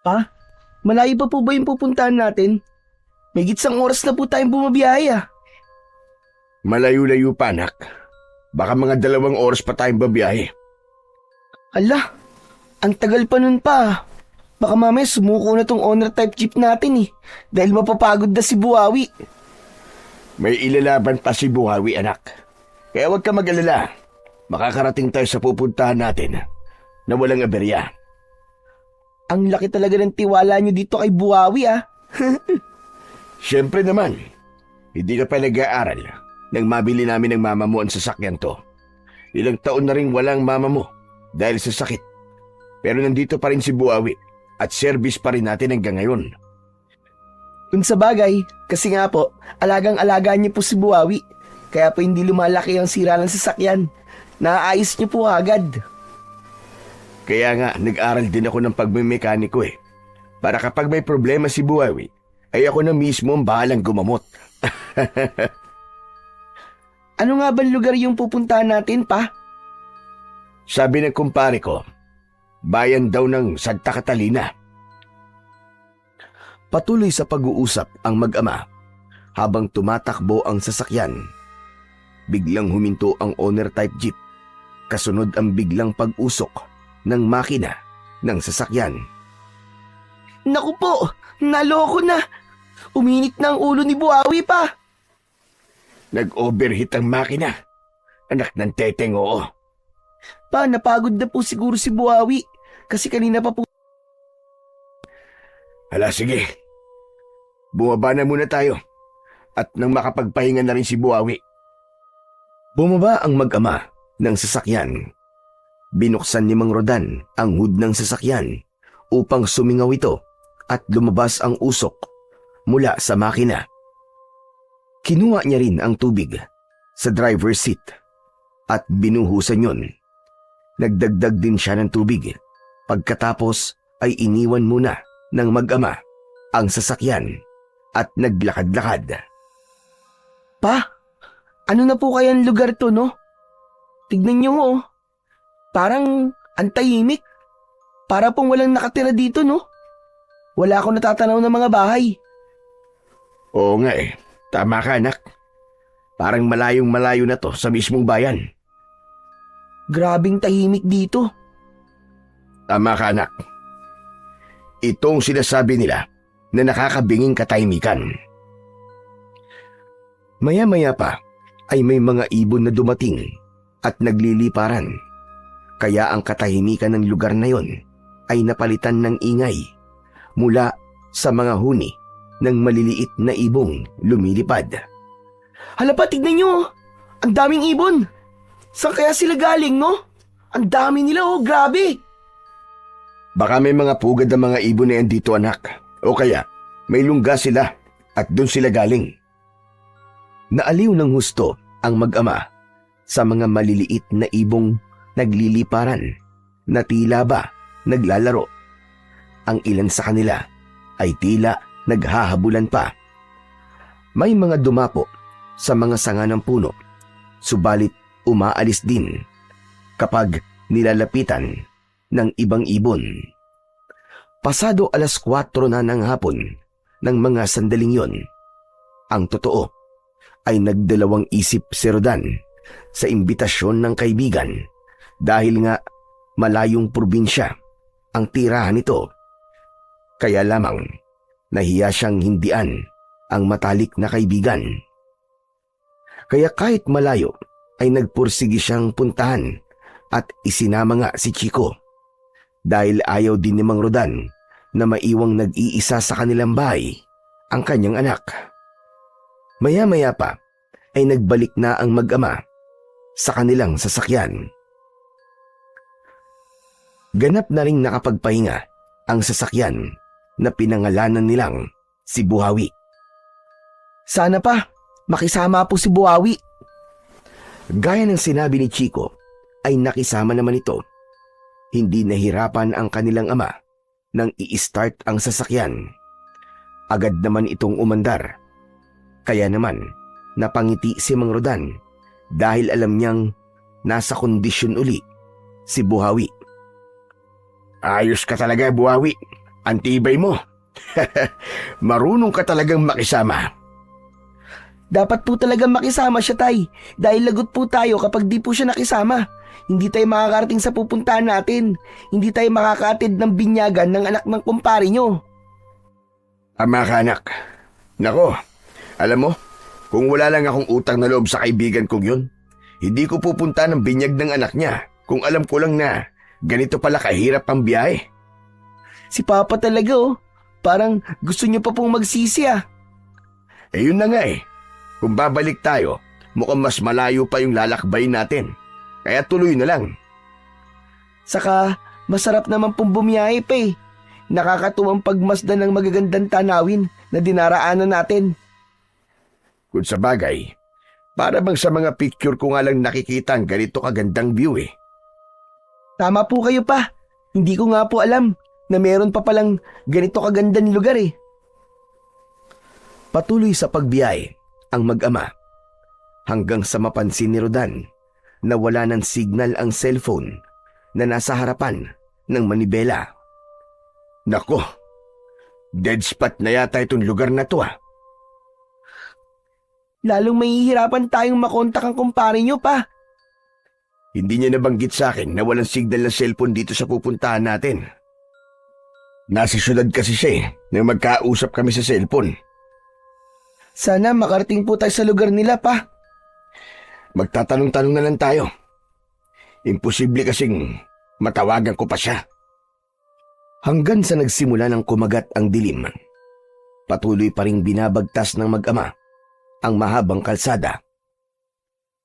Pa, malayo pa po ba yung pupuntahan natin? May gitsang oras na po tayong bumabiyahe ah. Malayo-layo pa, anak. Baka mga 2 oras pa tayong babiyahe. Hala, ang tagal pa nun pa ah. Baka mamaya sumuko na tong owner type jeep natin eh. Dahil mapapagod na si Buhawi. May ilalaban pa si Buhawi, anak. Kaya huwag ka mag-alala. Makakarating tayo sa pupuntahan natin na walang aberya. Ang laki talaga ng tiwala nyo dito kay Buhawi ah. Siyempre naman, hindi ka pa nag-aaral nang mabili namin ng mama mo ang sasakyan to. Ilang taon na rin walang mama mo dahil sa sakit. Pero nandito pa rin si Buhawi at service pa rin natin hanggang ngayon. Kung sa bagay, kasi nga po, alagang-alaga niyo po si Buhawi. Kaya po hindi lumalaki ang sira ng sasakyan. Naaayos niyo po agad. Kaya nga, nag-aral din ako ng pagmimekaniko eh. Para kapag may problema si Buhawi, ay ako na mismo ang bahalang gumamot. Ano nga ba lugar yung pupuntahan natin, pa? Sabi ng kumpare ko, bayan daw ng Santa Catalina. Patuloy sa pag-uusap ang mag-ama habang tumatakbo ang sasakyan. Biglang huminto ang owner type jeep. Kasunod ang biglang pag-usok ng makina ng sasakyan. Naku po, naloko na. Uminit na ang ulo ni Buhawi, pa. Nag-overheat ang makina. Anak ng teteng, oo. Pa, napagod na po siguro si Buhawi. Kasi kanina pa po. Hala, sige. Bumaba na muna tayo. At nang makapagpahinga na rin si Buhawi. Bumaba ang mag-ama ng sasakyan. Binuksan ni Mang Rodan ang hood ng sasakyan upang sumingaw ito at lumabas ang usok mula sa makina. Kinuha niya rin ang tubig sa driver's seat at binuhusan yun. Nagdagdag din siya ng tubig. Pagkatapos ay iniwan muna ng mag-ama ang sasakyan at naglakad-lakad. Pa, ano na po kayang lugar to, no? Tignan niyo oh. Parang antahimik. Para pong walang nakatira dito, no? Wala akong natatanaw ng mga bahay. Oo nga eh. Tama ka, anak. Parang malayong malayo na to sa mismong bayan. Grabing tahimik dito. Tama ka, anak. Itong sinasabi nila na nakakabinging katahimikan. Maya-maya pa ay may mga ibon na dumating at nagliliparan. Kaya ang katahimikan ng lugar na yon ay napalitan ng ingay mula sa mga huni ng maliliit na ibong lumilipad. Hala pa, tignan nyo. Ang daming ibon. Saan kaya sila galing, no? Ang dami nila, oh, grabe. Baka may mga pugad ng mga ibon na yan dito, anak. O kaya, may lungga sila at doon sila galing. Naaliw ng husto ang mag-ama sa mga maliliit na ibong nagliliparan na tila ba naglalaro. Ang ilan sa kanila ay tila naghahabulan pa. May mga dumapo sa mga sanga ng puno, subalit umaalis din kapag nilalapitan ng ibang ibon. Pasado 4:00 na ng hapon ng mga sandaling yon. Ang totoo ay nagdalawang isip si Rodan sa imbitasyon ng kaibigan dahil nga malayong probinsya ang tirahan nito. Kaya lamang nahiya siyang hindian ang matalik na kaibigan. Kaya kahit malayo ay nagpursigi siyang puntahan at isinama nga si Chico dahil ayaw din ni Mang Rodan na maiwang nag-iisa sa kanilang bahay ang kanyang anak. Maya-maya pa ay nagbalik na ang mag-ama sa kanilang sasakyan. Ganap na ring nakapagpahinga ang sasakyan na pinangalanan nilang si Buhawi. Sana pa, makisama po si Buhawi. Gaya ng sinabi ni Chico, ay nakisama naman ito. Hindi nahirapan ang kanilang ama nang i-start ang sasakyan. Agad naman itong umandar. Kaya naman, napangiti si Mang Rodan dahil alam niyang nasa kondisyon uli si Buhawi. Ayos ka talaga, Buhawi. Antibay mo. Marunong ka talagang makisama. Dapat po talaga makisama siya, Tay. Dahil lagot po tayo kapag di po siya nakisama. Hindi tayo makakarating sa pupuntahan natin. Hindi tayo makakaatid ng binyagan ng anak ng kumpare nyo. Ama ka, anak. Nako, alam mo, kung wala lang akong utang na loob sa kaibigan kong yun, hindi ko pupunta ng binyag ng anak niya kung alam ko lang na ganito pala kahirap ang biyahe. Si Papa talaga oh. Parang gusto niyo pa pong magsisi ah. Eh yun na nga eh. Kung babalik tayo, mukhang mas malayo pa yung lalakbay natin. Kaya tuloy na lang. Saka masarap naman pong bumiyahe pa eh. Nakakatuwang pagmasdan ng magagandang tanawin na dinaraanan natin. Kung sa bagay, para bang sa mga picture ko nga lang nakikita ang ganito kagandang view eh. Tama po kayo pa. Hindi ko nga po alam na meron pa palang ganito kagandang lugar eh. Patuloy sa pagbiyahe ang mag-ama hanggang sa mapansin ni Rodan na wala ng signal ang cellphone na nasa harapan ng manibela. Nako, dead spot na yata itong lugar na to ah. Lalong mahihirapan tayong makontak ang kumpare nyo pa. Hindi niya nabanggit sa akin na walang signal ng cellphone dito sa pupuntahan natin. Nasa syudad kasi siya eh, nang magkausap kami sa cellphone. Sana makarating po tayo sa lugar nila pa. Magtatanong-tanong na lang tayo. Imposible kasing matawagan ko pa siya. Hanggang sa nagsimula ng kumagat ang dilim, patuloy pa ring binabagtas ng mag-ama ang mahabang kalsada.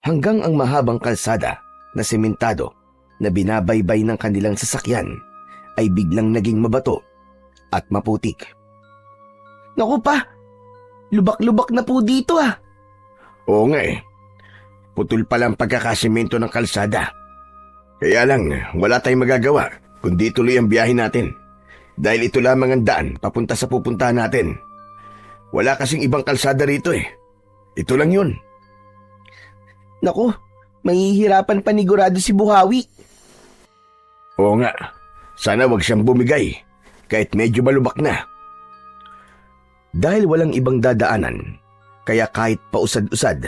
Hanggang ang mahabang kalsada na sementado na binabaybay ng kanilang sasakyan ay biglang naging mabato at maputik. Naku pa, lubak-lubak na po dito ah. Oo nga eh. Putol pala ang pagkakasimento ng kalsada. Kaya lang, wala tayong magagawa kundi tuloy ang biyahe natin. Dahil ito lamang ang daan papunta sa pupuntahan natin. Wala kasing ibang kalsada rito eh. Ito lang yun. Naku, mahihirapan panigurado si Buhawi. Oo nga, sana wag siyang bumigay kahit medyo malubak na. Dahil walang ibang dadaanan, kaya kahit pausad-usad,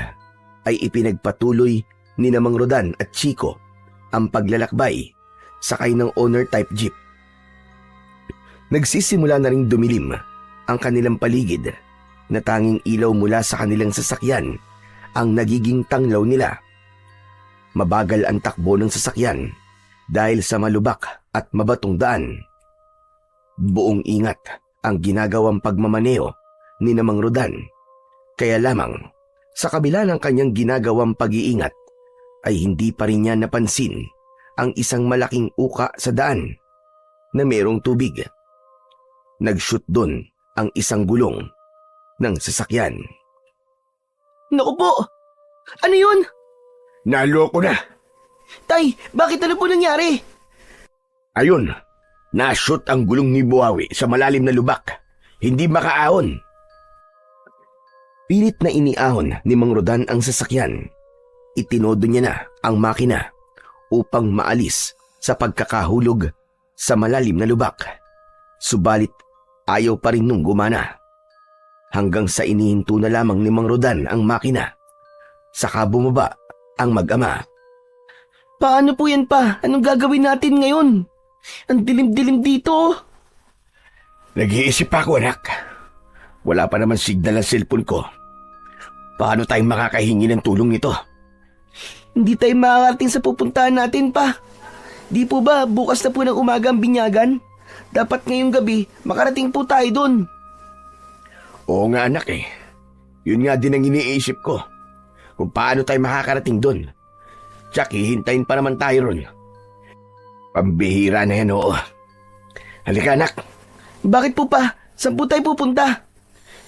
ay ipinagpatuloy ni Namang Rodan at Chico ang paglalakbay sakay ng owner-type jeep. Nagsisimula na ring dumilim ang kanilang paligid na tanging ilaw mula sa kanilang sasakyan ang nagiging tanglaw nila. Mabagal ang takbo ng sasakyan dahil sa malubak at mabatong daan. Buong ingat ang ginagawang pagmamaneo ni Namang Rodan. Kaya lamang, sa kabila ng kanyang ginagawang pag-iingat, ay hindi pa rin niya napansin ang isang malaking uka sa daan na mayroong tubig. Nag-shoot doon ang isang gulong ng sasakyan. Naku po, ano yun? Naloko na! Tay, bakit ano po nangyari? Ayun, na-shoot ang gulong ni Buhawi sa malalim na lubak. Hindi makaahon. Pilit na iniahon ni Mang Rodan ang sasakyan. Itinodo niya na ang makina upang maalis sa pagkakahulog sa malalim na lubak. Subalit ayaw pa rin nung gumana. Hanggang sa inihinto na lamang ni Mang Rodan ang makina. Saka bumaba ang mag-ama. Paano po yan pa? Anong gagawin natin ngayon? Ang dilim-dilim dito. Nag-iisip ako, anak. Wala pa naman signal ang cellphone ko. Paano tayong makakahingi ng tulong nito? Hindi tayo makakarating sa pupuntahan natin pa. Di po ba bukas na po ng umaga ang binyagan? Dapat ngayong gabi makarating po tayo dun. Oo nga, anak eh. Yun nga din ang iniisip ko. Kung paano tayo makakarating dun. Tsak, hihintayin pa naman tayo ron. Pambihira na yan, oo. Halika, anak. Bakit po pa? Saan po tayo pupunta?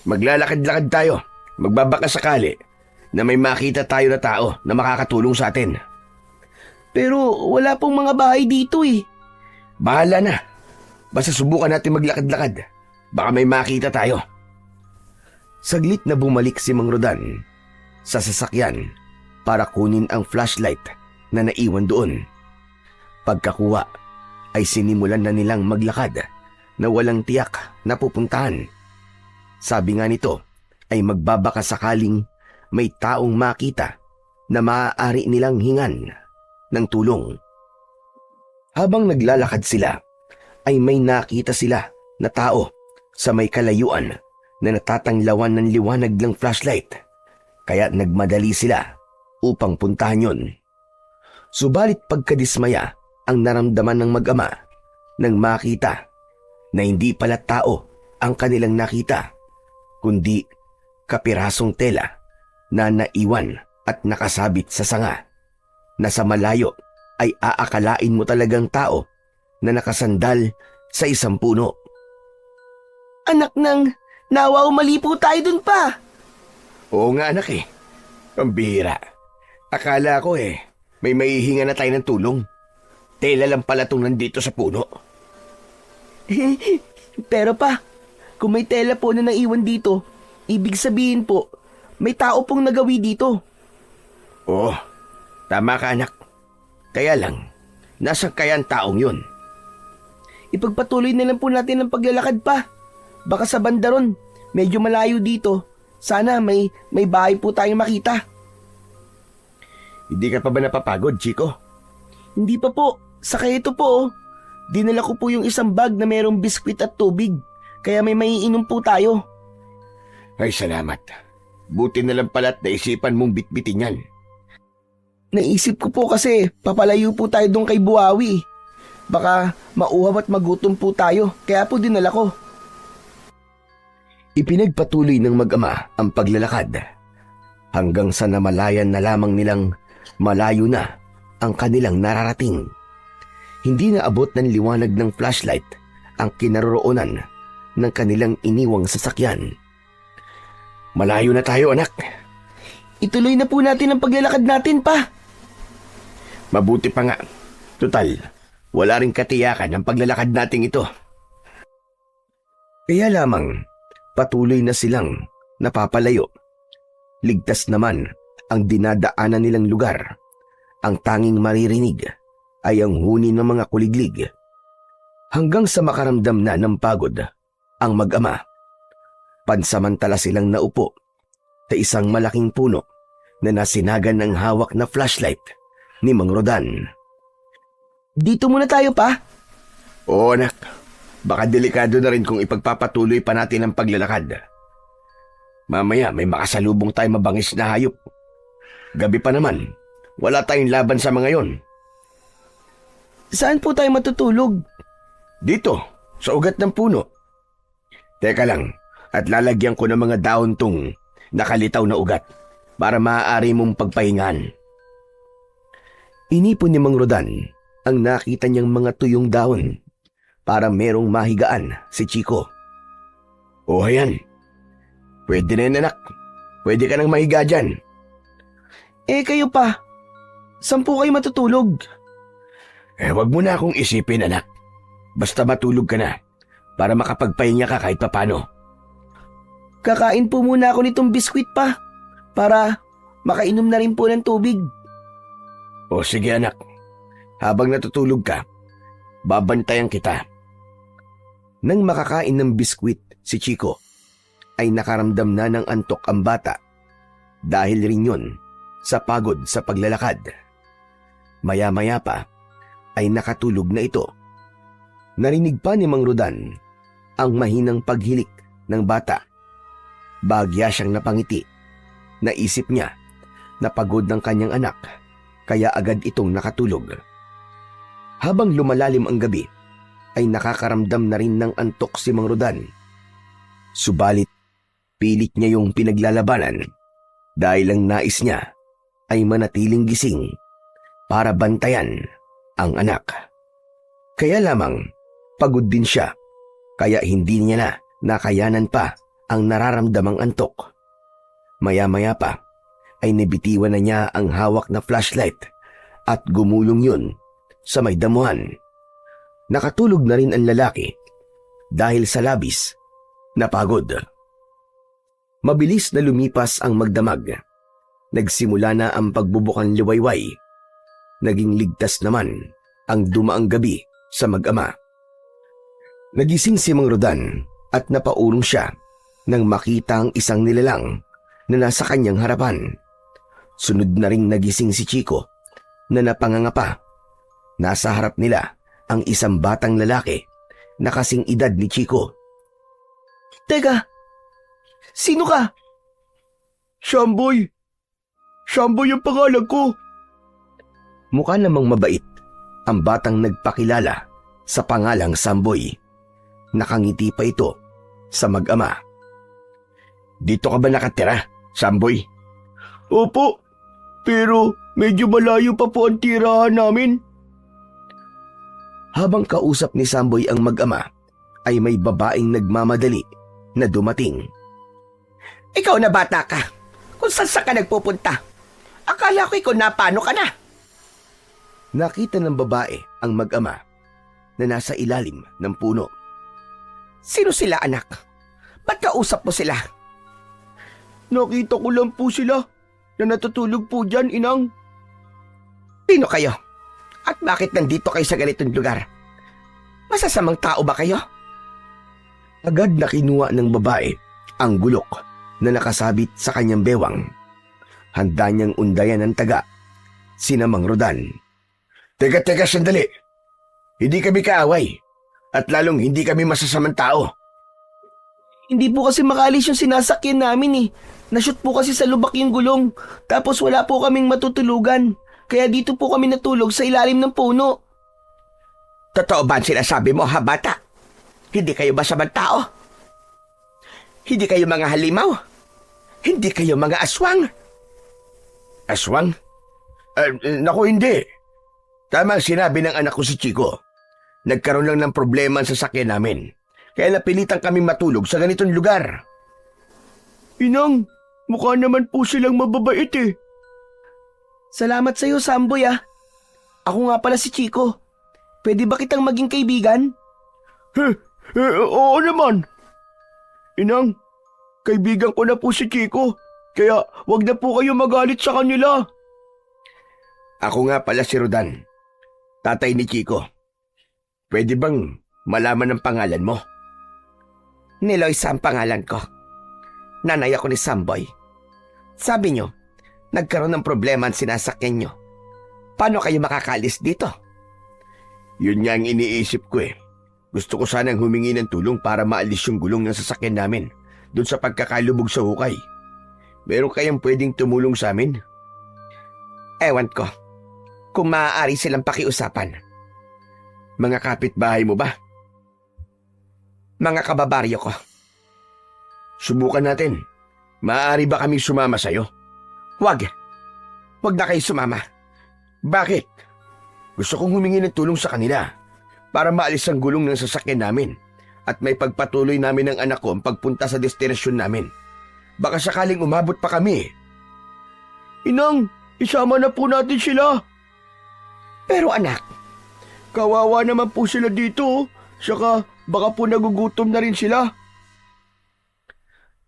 Maglalakad-lakad tayo. Magbabaka sakali na may makita tayo na tao na makakatulong sa atin. Pero wala pong mga bahay dito eh. Bahala na. Basta subukan natin maglakad-lakad. Baka may makita tayo. Saglit na bumalik si Mang Rodan sa sasakyan para kunin ang flashlight na naiwan doon. Pagkakuha ay sinimulan na nilang maglakad na walang tiyak na pupuntahan. Sabi nga nito ay magbabaka sakaling may taong makita na maaari nilang hingan ng tulong. Habang naglalakad sila ay may nakita sila na tao sa may kalayuan na natatanglawan ng liwanag ng flashlight, kaya nagmadali sila upang puntahan yon. Subalit pagkadismaya ang naramdaman ng mag-ama nang makita na hindi pala tao ang kanilang nakita, kundi kapirasong tela na naiwan at nakasabit sa sanga, na sa malayo ay aakalain mo talagang tao na nakasandal sa isang puno. Anak ng, nawa mali po tayo dun pa. Oo nga anak ang bihira. Akala ko may maihinga na tayo ng tulong. Tela lang pala itong nandito sa puno. Pero pa, kung may tela po na naiwan dito, ibig sabihin po, may tao pong nagawi dito. Oo, tama ka anak. Kaya lang, nasaan kaya ang taong yun? Ipagpatuloy na lang po natin ang paglalakad pa. Baka sa banda ron, medyo malayo dito. Sana may bahay po tayong makita. Hindi ka pa ba napapagod, Chico? Hindi pa po. Saka ito po. Dinala ko po yung isang bag na mayroong biskwit at tubig. Kaya may maiinom po tayo. Ay, salamat. Buti na lang pala't naisipan mong bitbitin yan. Naisip ko po kasi papalayo po tayo doon kay Buhawi. Baka mauhaw at magutom po tayo. Kaya po dinala ko. Ipinagpatuloy ng mag-ama ang paglalakad hanggang sa namalayan na lamang nilang malayo na ang kanilang nararating. Hindi na abot ng liwanag ng flashlight ang kinaroroonan ng kanilang iniwang sasakyan. Malayo na tayo anak. Ituloy na po natin ang paglalakad natin pa. Mabuti pa nga. Tutal, wala ring katiyakan ang paglalakad nating ito. Kaya lamang, patuloy na silang napapalayo. Ligtas naman ang dinadaanan nilang lugar. Ang tanging maririnig ay ang huni ng mga kuliglig. Hanggang sa makaramdam na ng pagod ang mag-ama. Pansamantala silang naupo sa isang malaking puno na nasinagan ng hawak na flashlight ni Mang Rodan. Dito muna tayo pa. Oo anak, baka delikado na rin kung ipagpapatuloy pa natin ang paglalakad. Mamaya may makasalubong tayo mabangis na hayop. Gabi pa naman, wala tayong laban sa mga yon. Saan po tayo matutulog? Dito, sa ugat ng puno. Teka lang, at lalagyan ko ng mga dahon tong nakalitaw na ugat para maaari mong pagpahingan. Inipon ni Mang Rodan ang nakita niyang mga tuyong dahon para merong mahigaan si Chico. O ayan, pwede na yan anak. Pwede ka nang mahiga dyan. Kayo pa, saan po kayo matutulog? Wag mo na akong isipin anak. Basta matulog ka na para makapagpahinga ka kahit papano. Kakain po muna ako nitong biskwit pa para makainom na rin po ng tubig. O sige anak, habang natutulog ka, babantayan kita. Nang makakain ng biskwit si Chico, ay nakaramdam na ng antok ang bata dahil rin yun sa pagod sa paglalakad. Maya-maya pa ay nakatulog na ito. Narinig pa ni Mang Rodan ang mahinang paghilik ng bata. Bagya siyang napangiti. Naisip niya na pagod ng kanyang anak kaya agad itong nakatulog. Habang lumalalim ang gabi ay nakakaramdam na rin ng antok si Mang Rodan. Subalit pilit niya yung pinaglalabanan dahil ang nais niya ay manatiling gising para bantayan ang anak. Kaya lamang pagod din siya kaya hindi niya na nakayanan pa ang nararamdamang antok. Maya-maya pa ay nabitiwan na niya ang hawak na flashlight at gumulong yun sa may damuhan. Nakatulog na rin ang lalaki dahil sa labis na pagod. Mabilis na lumipas ang magdamag. Nagsimula na ang pagbubukang liwayway. Naging ligtas naman ang dumaang gabi sa mag-ama. Nagising si Mang Rodan at napaurong siya nang makita ang isang nilalang na nasa kanyang harapan. Sunod na ring nagising si Chico na napangangapa. Nasa harap nila ang isang batang lalaki na kasing edad ni Chico. Teka, sino ka? Shamboy! Shamboy ang pangalan ko! Mukha namang mabait ang batang nagpakilala sa pangalang Samboy. Nakangiti pa ito sa mag-ama. Dito ka ba nakatira, Samboy? Opo, pero medyo malayo pa po ang tirahan namin. Habang kausap ni Samboy ang mag-ama, ay may babaeng nagmamadali na dumating. Ikaw na bata ka. Kung saan ka nagpupunta. Akala ko ikaw na paano ka na. Nakita ng babae ang mag-ama na nasa ilalim ng puno. Sino sila, anak? Ba't kausap mo sila? Nakita ko lang po sila na natutulog po dyan, inang. Sino kayo? At bakit nandito kayo sa ganitong lugar? Masasamang tao ba kayo? Agad na kinuha ng babae ang gulok na nakasabit sa kanyang bewang. Handa niyang undayan ng taga, sina Mang Rodan. Teka, sandali. Hindi kami kaaway at lalong hindi kami masasamang tao. Hindi po kasi makalis yung sinasakyan namin eh. Nashoot po kasi sa lubak yung gulong. Tapos wala po kaming matutulugan. Kaya dito po kami natulog sa ilalim ng puno. Totoo ba ang sinasabi mo, ha, bata? Hindi kayo masamang tao? Hindi kayo mga halimaw? Hindi kayo mga aswang? Aswang? Naku, hindi. Tama ang sinabi ng anak ko si Chico. Nagkaroon lang ng problema sa sasakyan namin. Kaya napilitan kaming matulog sa ganitong lugar. Inang, mukha naman po silang mababait eh. Salamat sa'yo, Samboy ah. Ako nga pala si Chico. Pwede ba kitang maging kaibigan? Oo naman. Inang, kaibigan ko na po si Chico. Kaya wag na po kayo magalit sa kanila. Ako nga pala si Rodan, tatay ni Chico. Pwede bang malaman ang pangalan mo? Ni Loisa ang pangalan ko. Nanay ako ni Samboy. Sabi nyo, nagkaroon ng problema ang sinasakyan nyo. Paano kayo makakalis dito? Yun nga ang iniisip ko eh. Gusto ko sanang humingi ng tulong para maalis yung gulong ng sasakyan namin doon sa pagkakalubog sa hukay. Meron kayang pwedeng tumulong sa amin? Ewan ko. Kung maaari silang pakiusapan. Mga kapitbahay mo ba? Mga kababaryo ko. Subukan natin. Maaari ba kaming sumama sa'yo? Wag. Wag na kayo sumama. Bakit? Gusto kong humingi ng tulong sa kanila para maalis ang gulong ng sasakyan namin at may pagpatuloy namin ng anak ko ang pagpunta sa destinasyon namin. Baka sakaling umabot pa kami. Inang, isama na po natin sila. Pero anak, kawawa naman po sila dito. Saka baka po nagugutom na rin sila.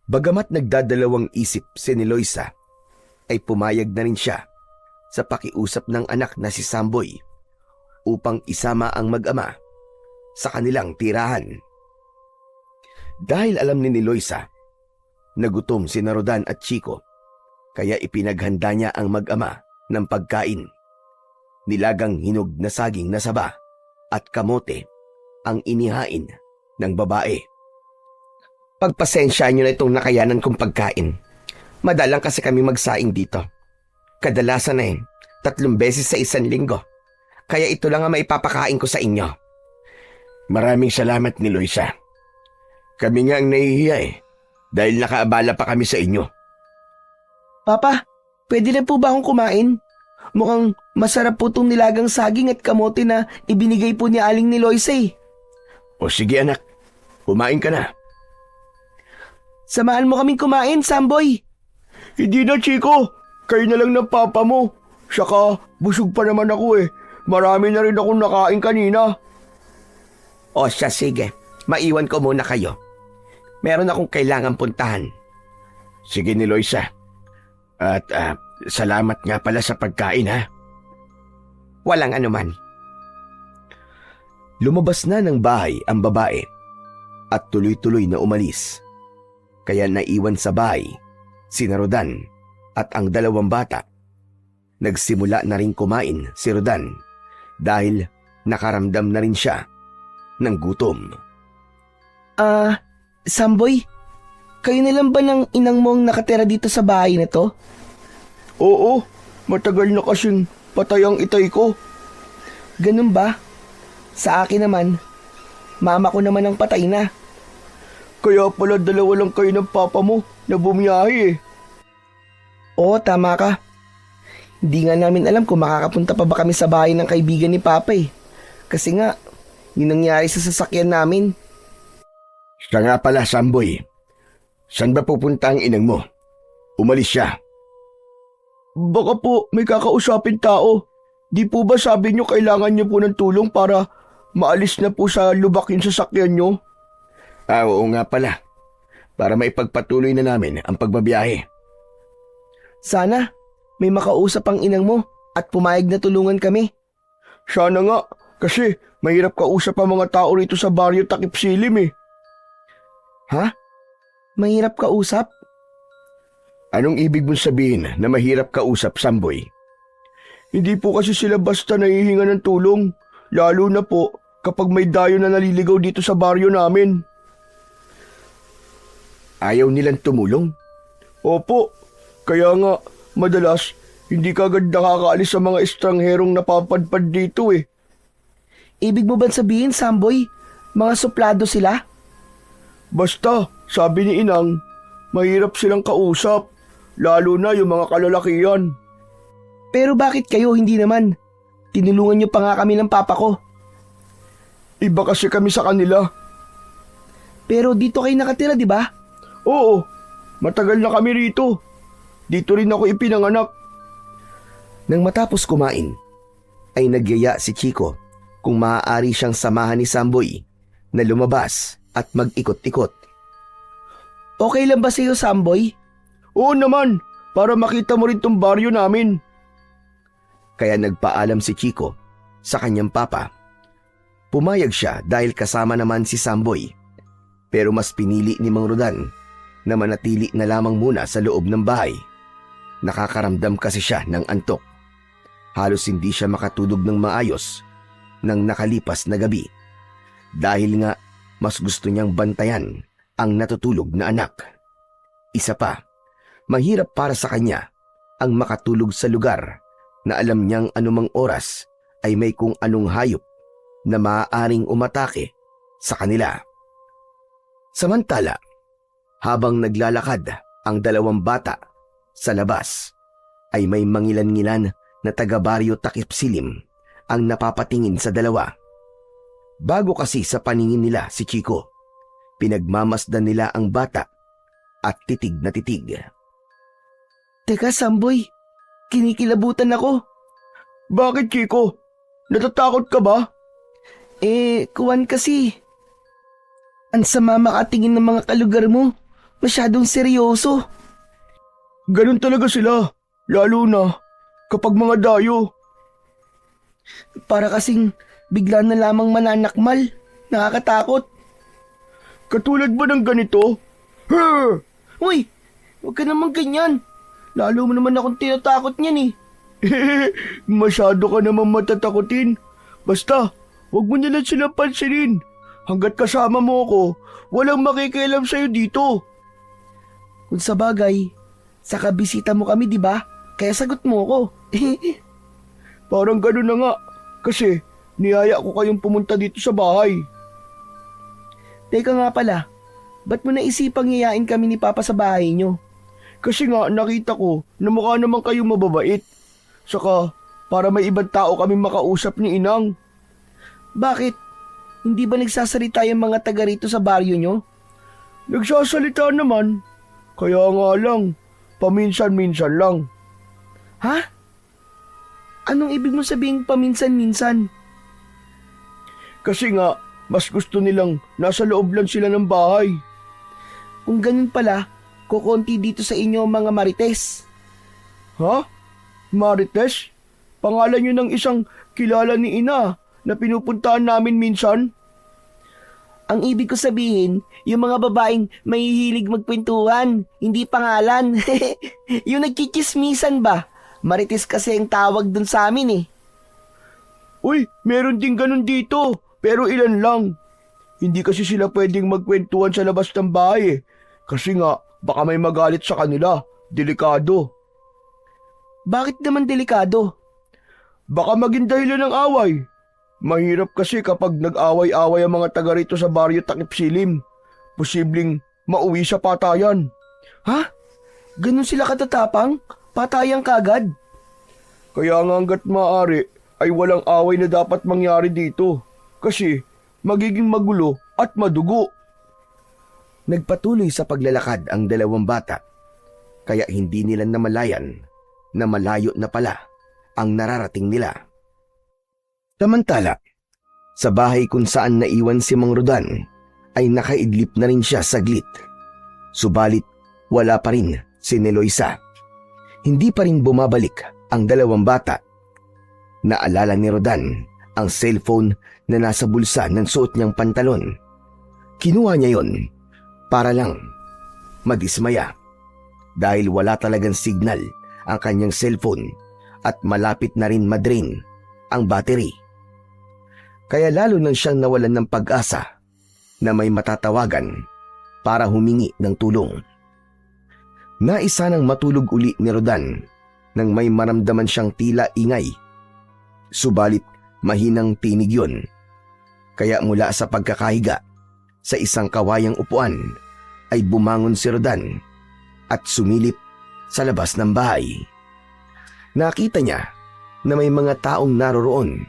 Bagamat nagdadalawang isip si Loisa, ay pumayag na rin siya sa pakiusap ng anak na si Samboy upang isama ang mag-ama sa kanilang tirahan. Dahil alam ni Loisa na gutom si Rodan at Chico, kaya ipinaghanda niya ang mag-ama ng pagkain. Nilagang hinog na saging na saba at kamote ang inihain ng babae. Pagpasensya nyo na itong nakayanan kong pagkain. Madalang kasi kami magsaing dito. Kadalasan na 3 beses sa isang linggo. Kaya ito lang ang maipapakain ko sa inyo. Maraming salamat ni Loisa. Kami nga ang nahihiya dahil nakaabala pa kami sa inyo. Papa, pwede na po ba akong kumain? Mukhang masarap po itong nilagang saging at kamote na ibinigay po ni Aling ni Loisa eh. O sige anak, kumain ka na. Samahan mo kaming kumain, Samboy. Hindi na, Chico. Kayo na lang ng papa mo. Saka busog pa naman ako eh. Marami na rin akong nakain kanina. O siya, sige. Maiwan ko muna kayo. Meron akong kailangan puntahan. Sige ni Loisa. At salamat nga pala sa pagkain ha. Walang anuman. Lumabas na ng bahay ang babae at tuloy-tuloy na umalis. Kaya naiwan sa bahay sina Rodan at ang dalawang bata. Nagsimula na rin kumain si Rodan dahil nakaramdam na rin siya ng gutom. Samboy, kayo na lang ba ng inang mo ang nakatira dito sa bahay na to? Oo, matagal na kasing patay ang itay ko. Ganun ba? Sa akin naman, mama ko naman ang patay na. Kaya pala dalawa lang kayo ng papa mo na bumiyahe eh. Oo, tama ka. Hindi nga namin alam kung makakapunta pa ba kami sa bahay ng kaibigan ni Papa eh. Kasi nga, yun nangyari sa sasakyan namin. Siya nga pala, Samboy. Saan ba pupunta ang inang mo? Umalis siya. Baka po may kakausapin tao. Di po ba sabi niyo kailangan niyo po ng tulong para maalis na po sa lubak yung sasakyan niyo? Oo nga pala. Para maipagpatuloy na namin ang pagbabiyahe. Sana, may makausap ang inang mo at pumayag na tulungan kami. Sana nga, kasi mahirap kausap ang mga tao rito sa baryo Takip Silim eh. Ha? Mahirap kausap? Anong ibig mong sabihin na mahirap kausap, Samboy? Hindi po kasi sila basta nahihinga ng tulong, lalo na po kapag may dayo na naliligaw dito sa baryo namin. Ayaw nilang tumulong? Opo, kaya nga madalas hindi kagad nakakaalis sa mga estrangherong napapadpad dito eh. Ibig mo ba sabihin, Samboy, mga suplado sila? Basta, sabi ni Inang, mahirap silang kausap, lalo na yung mga kalalakihan. Pero bakit kayo hindi naman? Tinulungan niyo pa nga kami ng papa ko. Iba kasi kami sa kanila. Pero dito kayo nakatira, di ba? Oo, matagal na kami rito. Dito rin ako ipinanganak. Nang matapos kumain, ay nagyaya si Chico kung maaari siyang samahan ni Samboy na lumabas at mag-ikot-ikot. Okay lang ba sa iyo, Samboy? Oo naman, para makita mo rin tong baryo namin. Kaya nagpaalam si Chico sa kanyang papa. Pumayag siya dahil kasama naman si Samboy. Pero mas pinili ni Mang Rodan na manatili na lamang muna sa loob ng bahay. Nakakaramdam kasi siya ng antok. Halos hindi siya makatulog ng maayos ng nakalipas na gabi. Dahil nga mas gusto niyang bantayan ang natutulog na anak. Isa pa, mahirap para sa kanya ang makatulog sa lugar na alam niyang anumang oras ay may kung anong hayop na maaaring umatake sa kanila. Samantala, habang naglalakad ang dalawang bata sa labas, ay may mangilan-ngilan na taga-baryo Takip Silim ang napapatingin sa dalawa. Bago kasi sa paningin nila si Chico, pinagmamasdan nila ang bata at titig na titig. Teka, Samboy, kinikilabutan ako. Bakit, Chico? Natatakot ka ba? Kuwan kasi. Ang sama makatingin ng mga kalugar mo. Masyadong seryoso. Ganun talaga sila, lalo na kapag mga dayo. Para kasing bigla na lamang mananakmal. Nakakatakot. Katulad ba ng ganito? Uy, huwag ka naman ganyan. Lalo mo naman akong tinatakot niyan eh. Masyado ka naman matatakotin. Basta, huwag mo nilang sila pansinin. Hanggat kasama mo ako, walang makikialam sa'yo dito. Kung sa bagay, sa kabisita mo kami, di ba? Kaya sagot mo ako. Parang gano'n na nga. Kasi, niyaya ko kayong pumunta dito sa bahay. Teka nga pala, ba't mo naisipang yayain kami ni Papa sa bahay niyo? Kasi nga, nakita ko na mukha naman kayong mababait. Saka, para may ibang tao kami makausap ni Inang. Bakit? Hindi ba nagsasalita yung mga taga rito sa baryo nyo? Nagsasalita naman. Kaya nga lang, paminsan-minsan lang. Ha? Anong ibig mo sabihin paminsan-minsan? Kasi nga, mas gusto nilang nasa loob lang sila ng bahay. Kung ganun pala, kukonti dito sa inyo mga marites. Ha? Marites? Pangalan yun ng isang kilala ni Ina na pinupuntahan namin minsan? Ang ibig ko sabihin, yung mga babaeng mahihilig magkwentuhan, hindi pangalan. Yung nagchichismisan ba? Marites kasi ang tawag dun sa amin eh. Uy, meron din ganun dito, pero ilan lang. Hindi kasi sila pwedeng magkwentuhan sa labas ng bahay eh. Kasi nga, baka may magalit sa kanila. Delikado. Bakit naman delikado? Baka maging dahilan ng away. Mahirap kasi kapag nag-away-away ang mga taga rito sa baryo Takip Silim. Posibleng mauwi sa patayan. Ha? Ganun sila katatapang? Patayang kagad? Kaya nga hanggat maaari ay walang away na dapat mangyari dito. Kasi magiging magulo at madugo. Nagpatuloy sa paglalakad ang dalawang bata, kaya hindi nila namalayan na malayo na pala ang nararating nila. Samantala, sa bahay kung saan naiwan si Mang Rodan ay nakaidlip na rin siya saglit. Subalit wala pa rin si Neloisa. Hindi pa rin bumabalik ang dalawang bata. Naalala ni Rodan ang cellphone na nasa bulsa ng suot niyang pantalon. Kinuha niya yon para lang madismaya dahil wala talagang signal ang kanyang cellphone at malapit na rin madrain ang battery. Kaya lalo nang siyang nawalan ng pag-asa na may matatawagan para humingi ng tulong. Naisa nang matulog uli ni Rodan nang may maramdaman siyang tila ingay. Subalit mahinang tinig yun. Kaya mula sa pagkakahiga sa isang kawayang upuan ay bumangon si Rodan at sumilip sa labas ng bahay. Nakita niya na may mga taong naroroon.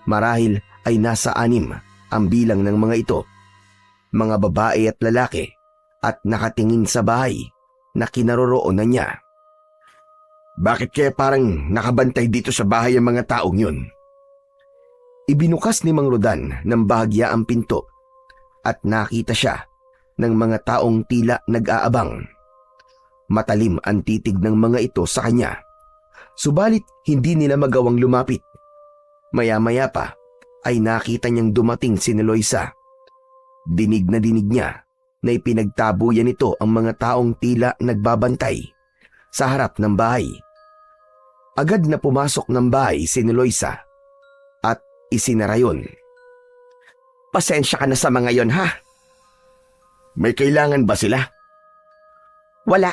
Marahil ay nasa 6 ang bilang ng mga ito. Mga babae at lalaki at nakatingin sa bahay na kinaroroonan niya. Bakit kaya parang nakabantay dito sa bahay ang mga taong yun? Ibinukas ni Mang Rodan ng bahagya ang pinto at nakita siya ng mga taong tila nag-aabang. Matalim ang titig ng mga ito sa kanya. Subalit hindi nila magawang lumapit. Maya-maya pa ay nakita niyang dumating si Neloisa. Dinig na dinig niya na ipinagtabuyan nito ang mga taong tila nagbabantay sa harap ng bahay. Agad na pumasok ng bahay si Neloisa at isinara yun. Pasensya ka na sa mga yon ha? May kailangan ba sila? Wala.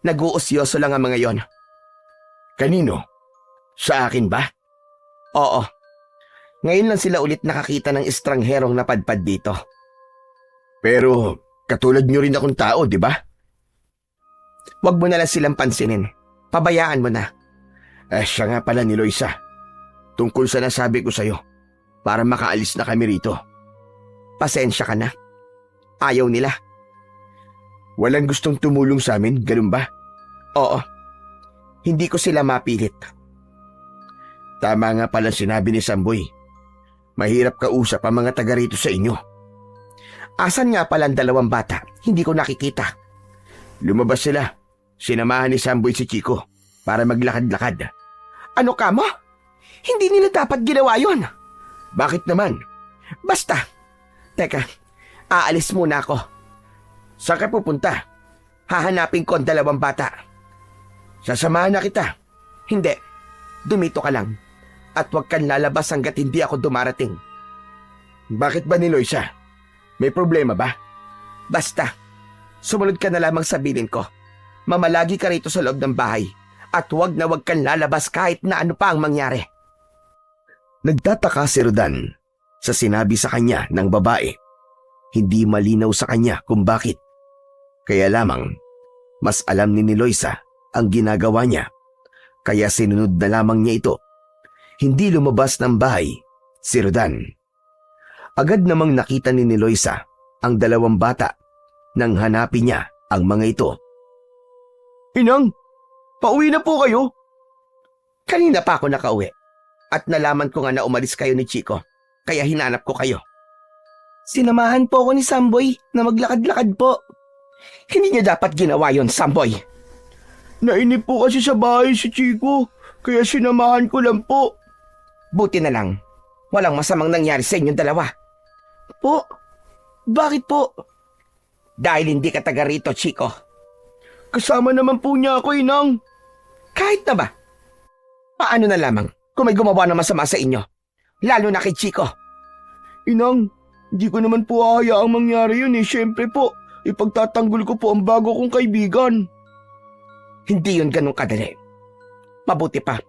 Nag-uusyoso lang ang mga yon. Kanino? Sa akin ba? Oo. Ngayon lang sila ulit nakakita ng estrangherong napadpad dito. Pero katulad nyo rin akong tao, di ba? Huwag mo na lang silang pansinin. Pabayaan mo na. Siya nga pala ni Loisa. Tungkol sa nasabi ko sa'yo, para makaalis na kami rito. Pasensya ka na. Ayaw nila. Walang gustong tumulong sa amin, ganun ba? Oo. Hindi ko sila mapilit. Tama nga pala sinabi ni Samboy. Mahirap kausap ang mga taga rito sa inyo. Asan nga pala ang dalawang bata? Hindi ko nakikita. Lumabas sila. Sinamahan ni Samboy si Chico para maglakad-lakad. Ano ka mo? Hindi nila dapat ginawa yon. Bakit naman? Basta. Teka, aalis muna ako. Saan ka pupunta? Hahanapin ko ang dalawang bata. Sasamahan na kita. Hindi. Dumito ka lang. At huwag kang lalabas hanggat hindi ako dumarating. Bakit ba ni Loisa? May problema ba? Basta. Sumunod ka na lamang sa bilin ko. Mamalagi ka rito sa loob ng bahay. At huwag na huwag kang lalabas kahit na ano pa ang mangyari. Nagtataka si Rodan sa sinabi sa kanya ng babae. Hindi malinaw sa kanya kung bakit. Kaya lamang, mas alam ni Loisa ang ginagawa niya. Kaya sinunod na lamang niya ito. Hindi lumabas ng bahay si Rodan. Agad namang nakita ni Loisa ang dalawang bata nang hanapin niya ang mga ito. Inang, pauwi na po kayo. Kanina pa ako nakauwi at nalaman ko nga na umalis kayo ni Chico, kaya hinanap ko kayo. Sinamahan po ako ni Samboy na maglakad-lakad po. Hindi niya dapat ginawa yon, Samboy. Nainip po kasi sa bahay si Chico, kaya sinamahan ko lang po. Buti na lang. Walang masamang nangyari sa inyong dalawa. Po, Bakit po? Dahil hindi ka taga rito, Chico. Kasama naman po niya ako, Inang. Kahit na ba? Paano na lamang kung may gumawa ng masama sa inyo? Lalo na kay Chico. Inang, hindi ko naman po hahayaang mangyari yun eh. Siyempre po, ipagtatanggol ko po ang bago kong kaibigan. Hindi yun ganun kadali. Mabuti pa,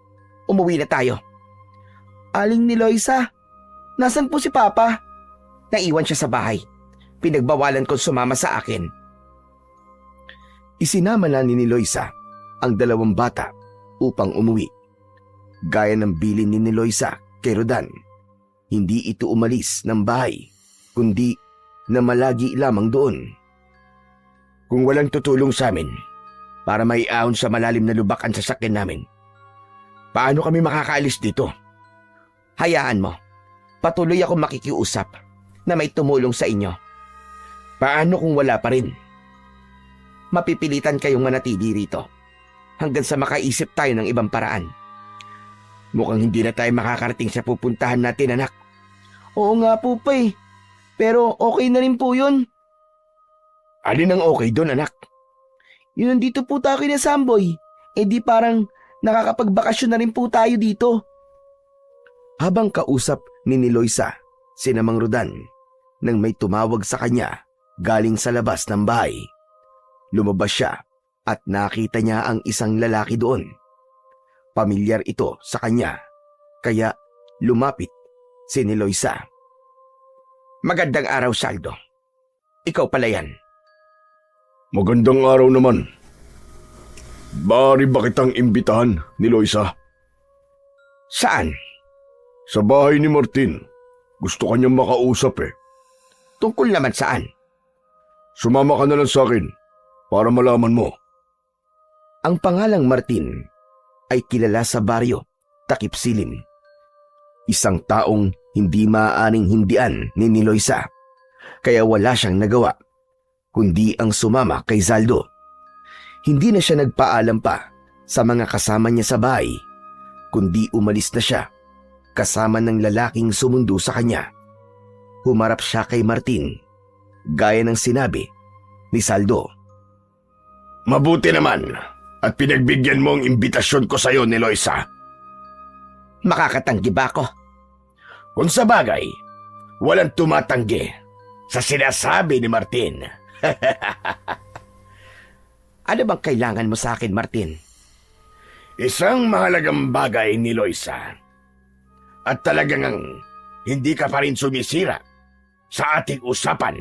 umuwi na tayo. Aling ni Loisa, nasan po si Papa? Naiwan siya sa bahay. Pinagbawalan kong sumama sa akin. Isinama na ni Loisa ang dalawang bata upang umuwi. Gaya ng bilin ni Loisa kay Rodan, hindi ito umalis ng bahay, kundi na malagi lamang doon. Kung walang tutulong sa amin para maiahon sa malalim na lubak ang sasakyan namin, paano kami makakaalis dito? Hayaan mo, patuloy akong makikiusap na may tumulong sa inyo. Paano kung wala pa rin? Mapipilitan kayong manatili rito hanggang sa makaisip tayo ng ibang paraan. Mukhang hindi na tayo makakarating sa pupuntahan natin, anak. Oo nga po pa eh. Pero okay na rin po yun. Alin ang okay doon, anak? Yun nandito po tayo kina Samboy. Eh di parang nakakapagbakasyon na rin po tayo dito. Habang kausap ni Loisa si Mang Rodan nang may tumawag sa kanya galing sa labas ng bahay. Lumabas siya at nakita niya ang isang lalaki doon. Pamilyar ito sa kanya, kaya lumapit si Loisa. Magandang araw, Saldo. Ikaw pala yan. Magandang araw naman. Bari ba kitang imbitahan ni Loisa? Saan? Sa bahay ni Martin. Gusto kanyang makausap eh. Tungkol naman saan? Sumama ka na lang sa akin para malaman mo. Ang pangalang Martin ay kilala sa baryo, Takip Silim. Isang taong hindi maaaring hindian ni Loisa, kaya wala siyang nagawa, kundi ang sumama kay Zaldo. Hindi na siya nagpaalam pa sa mga kasama niya sa bahay, kundi umalis na siya kasama ng lalaking sumundo sa kanya. Humarap siya kay Martin, gaya ng sinabi ni Zaldo. Mabuti naman at pinagbigyan mo ang imbitasyon ko sa iyo ni Loisa. Makakatanggi ba ako? Kung sa bagay, walang tumatanggi sa sinasabi ni Martin. Ano bang kailangan mo sa akin, Martin? Isang mahalagang bagay ni Loisa. At talagang hindi ka pa rin sumisira sa ating usapan.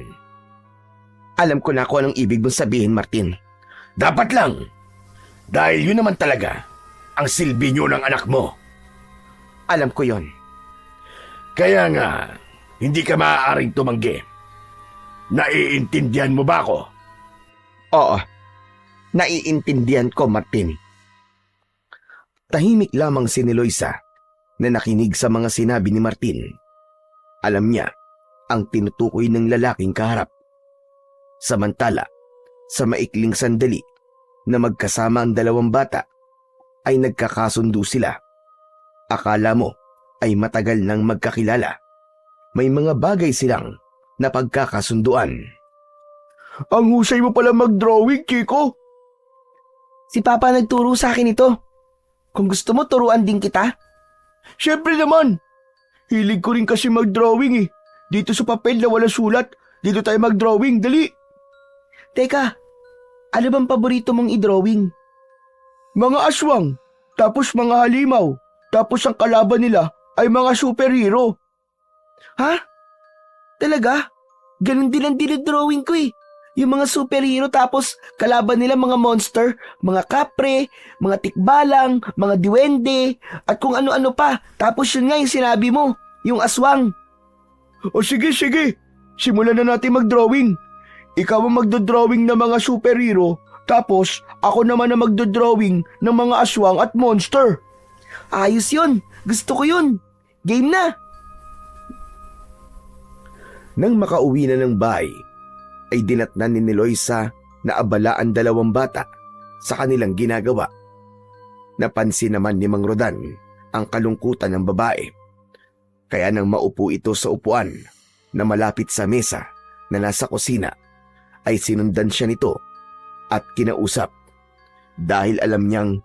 Alam ko na kung anong ibig mong sabihin, Martin. Dapat lang. Dahil yun naman talaga ang silbi niyo ng anak mo. Alam ko yon. Kaya nga, hindi ka maaaring tumanggi. Naiintindihan mo ba ako? Oo. Naiintindihan ko, Martin. Tahimik lamang si Loisa na nakinig sa mga sinabi ni Martin. Alam niya ang tinutukoy ng lalaking kaharap. Samantala, sa maikling sandali na magkasama ang dalawang bata, ay nagkakasundo sila. Akala mo ay matagal nang magkakilala. May mga bagay silang napagkakasunduan. Ang husay mo pala mag-drawing, Chico. Si Papa nagturo sa akin ito. Kung gusto mo, turuan din kita. Siyempre naman. Hilig ko rin kasi mag-drawing eh. Dito sa papel na wala sulat, dito tayo mag-drawing, dali. Teka, ano bang paborito mong i-drawing? Mga aswang, tapos mga halimaw, tapos ang kalaban nila ay mga superhero. Ha? Talaga? Ganun din ang dinidrawing ko eh. Yung mga superhero tapos kalaban nila mga monster, mga kapre, mga tikbalang, mga diwende, at kung ano-ano pa. Tapos yun nga yung sinabi mo, yung aswang. O sige, simulan na natin mag-drawing. Ikaw ang magdodrawing ng mga superhero, tapos ako naman ang magdodrawing ng mga aswang at monster. Ayos yun. Gusto ko yun. Game na. Nang makauwi na ng bahay, ay dinatnan ni Loisa na abala ang dalawang bata sa kanilang ginagawa. Napansin naman ni Mang Rodan ang kalungkutan ng babae. Kaya nang maupo ito sa upuan na malapit sa mesa na nasa kusina ay sinundan siya nito at kinausap dahil alam niyang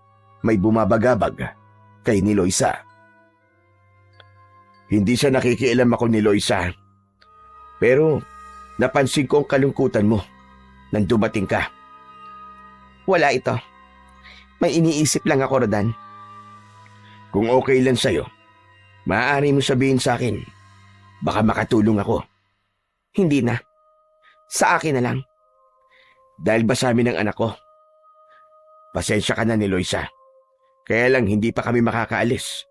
may bumabagabag kay ni Loisa. Hindi siya nakikialam ako ni Loisa, pero napansin ko ang kalungkutan mo nang dumating ka. Wala ito. May iniisip lang ako, Rodan. Kung okay lang sa'yo, maaari mo sabihin sa akin. Baka makatulong ako. Hindi na. Sa akin na lang. Dahil ba sa amin ang anak ko? Pasensya ka na ni Loisa. Kaya lang hindi pa kami makakaalis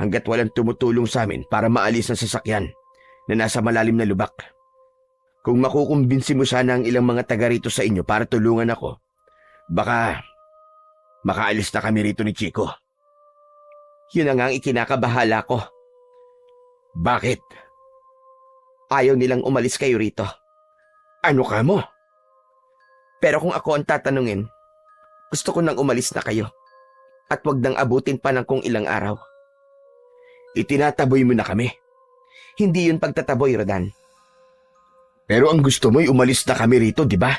hanggat walang tumutulong sa amin para maalis ang sasakyan na nasa malalim na lubak. Kung makukumbinsi mo sana ang ilang mga taga rito sa inyo para tulungan ako, baka makaalis na kami rito ni Chico. Yun na nga ang ikinakabahala ko. Bakit? Ayaw nilang umalis kayo rito. Ano ka mo? Pero kung ako ang tatanungin, gusto ko nang umalis na kayo. At wag nang abutin pa ng kung ilang araw. Itinataboy mo na kami. Hindi yun pagtataboy, Rodan. Pero ang gusto mo'y umalis na kami rito, di ba?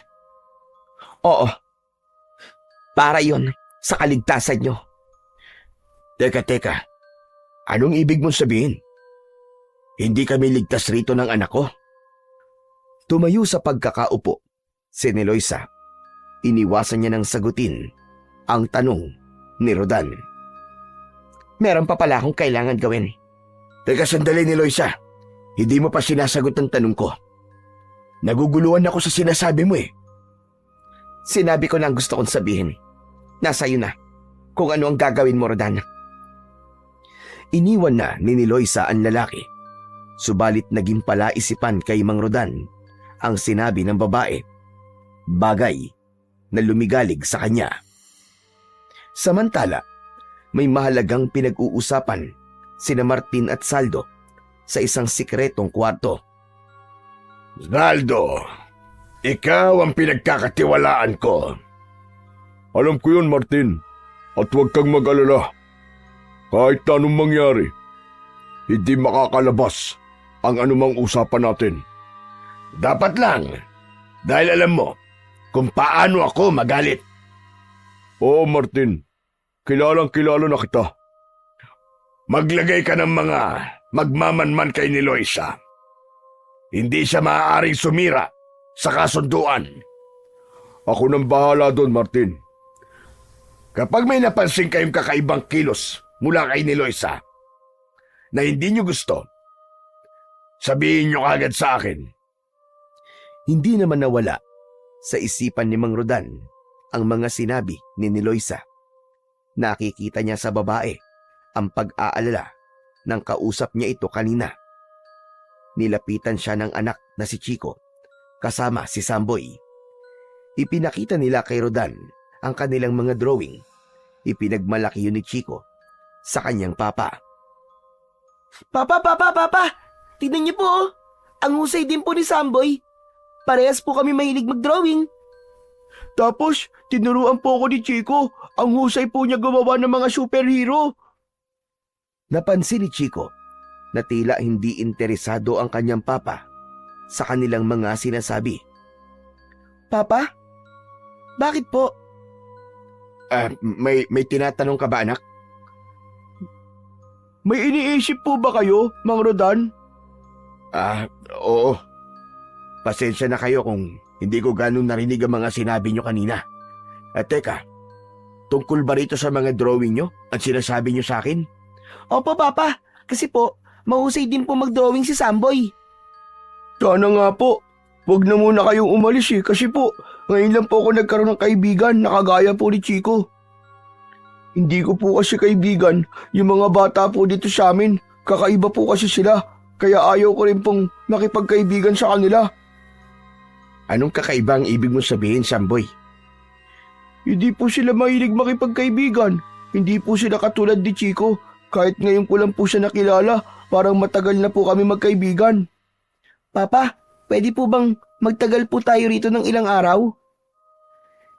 Oo. Para yun sa kaligtasan nyo. Teka. Anong ibig mong sabihin? Hindi kami ligtas rito ng anak ko? Tumayo sa pagkakaupo si Loisa. Iniwasan niya ng sagutin ang tanong ni Rodan. Meron pa pala akong kailangan gawin. Teka sandali ni Loisa. Hindi mo pa sinasagot ang tanong ko. Naguguluhan ako sa sinasabi mo eh. Sinabi ko na ang gusto kong sabihin. Nasa iyo na kung ano ang gagawin mo, Rodan. Iniwan na ni Loisa ang lalaki. Subalit naging palaisipan kay Mang Rodan ang sinabi ng babae. Bagay na lumigalig sa kanya. Samantala, may mahalagang pinag-uusapan sina Martin at Saldo sa isang sikretong kwarto. Saldo, ikaw ang pinagkakatiwalaan ko. Alam ko yun, Martin. At huwag kang mag-alala. Kahit anong mangyari, hindi makakalabas ang anumang usapan natin. Dapat lang, dahil alam mo kung paano ako magalit. Oo, Martin. Kilalang-kilala na kita. Maglagay ka ng mga magmamanman kay ni Loisa. Hindi siya maaaring sumira sa kasunduan. Ako nang bahala doon, Martin. Kapag may napansin kayong kakaibang kilos mula kay ni Loisa na hindi niyo gusto, sabihin niyo agad sa akin. Hindi naman nawala sa isipan ni Mang Rodan ang mga sinabi ni Loisa. Nakikita niya sa babae ang pag-aalala ng kausap niya ito kanina. Nilapitan siya ng anak na si Chico kasama si Samboy. Ipinakita nila kay Rodan ang kanilang mga drawing. Ipinagmalaki yun ni Chico sa kanyang papa. Papa! Tignan niyo po, oh. Ang husay din po ni Samboy. Parehas po kami mahilig mag-drawing. Tapos, tinuruan po ako ni Chico. Ang husay po niya gumawa ng mga superhero. Napansin ni Chico na tila hindi interesado ang kanyang papa sa kanilang mga sinasabi. Papa? Bakit po? May tinatanong ka ba, anak? May iniisip po ba kayo, Mang Rodan? Oo. Pasensya na kayo kung hindi ko ganun narinig ang mga sinabi nyo kanina. At teka, tungkol ba rito sa mga drawing nyo at sinasabi nyo sa akin? Opo, Papa. Kasi po, mahusay din po mag-drawing si Samboy. Sana nga po. Huwag na muna kayong umalis eh. Kasi po, ngayon lang po ako nagkaroon ng kaibigan na kagaya po ni Chico. Hindi ko po kasi kaibigan yung mga bata po dito sa amin. Kakaiba po kasi sila. Kaya ayaw ko rin pong makipagkaibigan sa kanila. Anong kakaiba ang ibig mong sabihin, Samboy? Hindi po sila mahilig makipagkaibigan. Hindi po sila katulad ni Chico. Kahit ngayon ko lang po siya nakilala, parang matagal na po kami magkaibigan. Papa, pwede po bang magtagal po tayo rito ng ilang araw?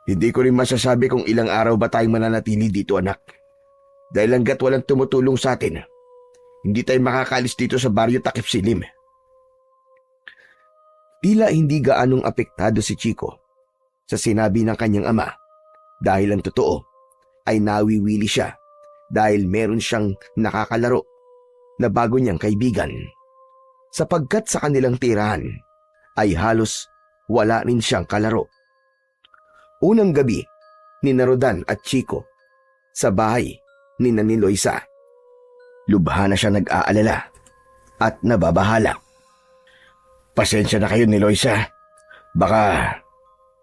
Hindi ko rin masasabi kung ilang araw ba tayong mananatili dito, anak. Dahil hanggat walang tumutulong sa atin, hindi tayo makakalis dito sa baryo Takip Silim. Tila hindi gaanong apektado si Chico sa sinabi ng kanyang ama dahil ang totoo ay nawiwili siya dahil meron siyang nakakalaro na bago niyang kaibigan. Sapagkat sa kanilang tirahan ay halos wala rin siyang kalaro. Unang gabi ni Rodan at Chico sa bahay ni Loisa. Lubha na siya nag-aalala at nababahala. Pasensya na kayo ni Loisa. Baka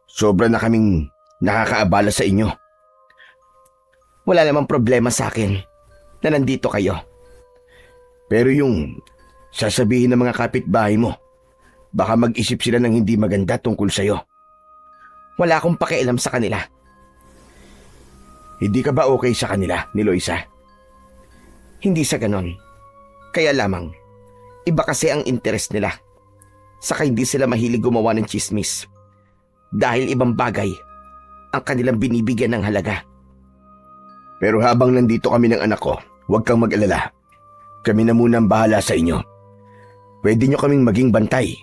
sobra na kaming nakakaabala sa inyo. Wala namang problema sa akin na nandito kayo. Pero yung sasabihin ng mga kapitbahay mo, baka mag-isip sila ng hindi maganda tungkol sa'yo. Wala akong pakialam sa kanila. Hindi ka ba okay sa kanila ni Loisa? Hindi sa ganon. Kaya lamang, iba kasi ang interest nila. Saka hindi sila mahilig gumawa ng chismis. Dahil ibang bagay ang kanilang binibigyan ng halaga. Pero habang nandito kami ng anak ko, huwag kang mag-alala. Kami na muna ang bahala sa inyo. Pwede nyo kaming maging bantay.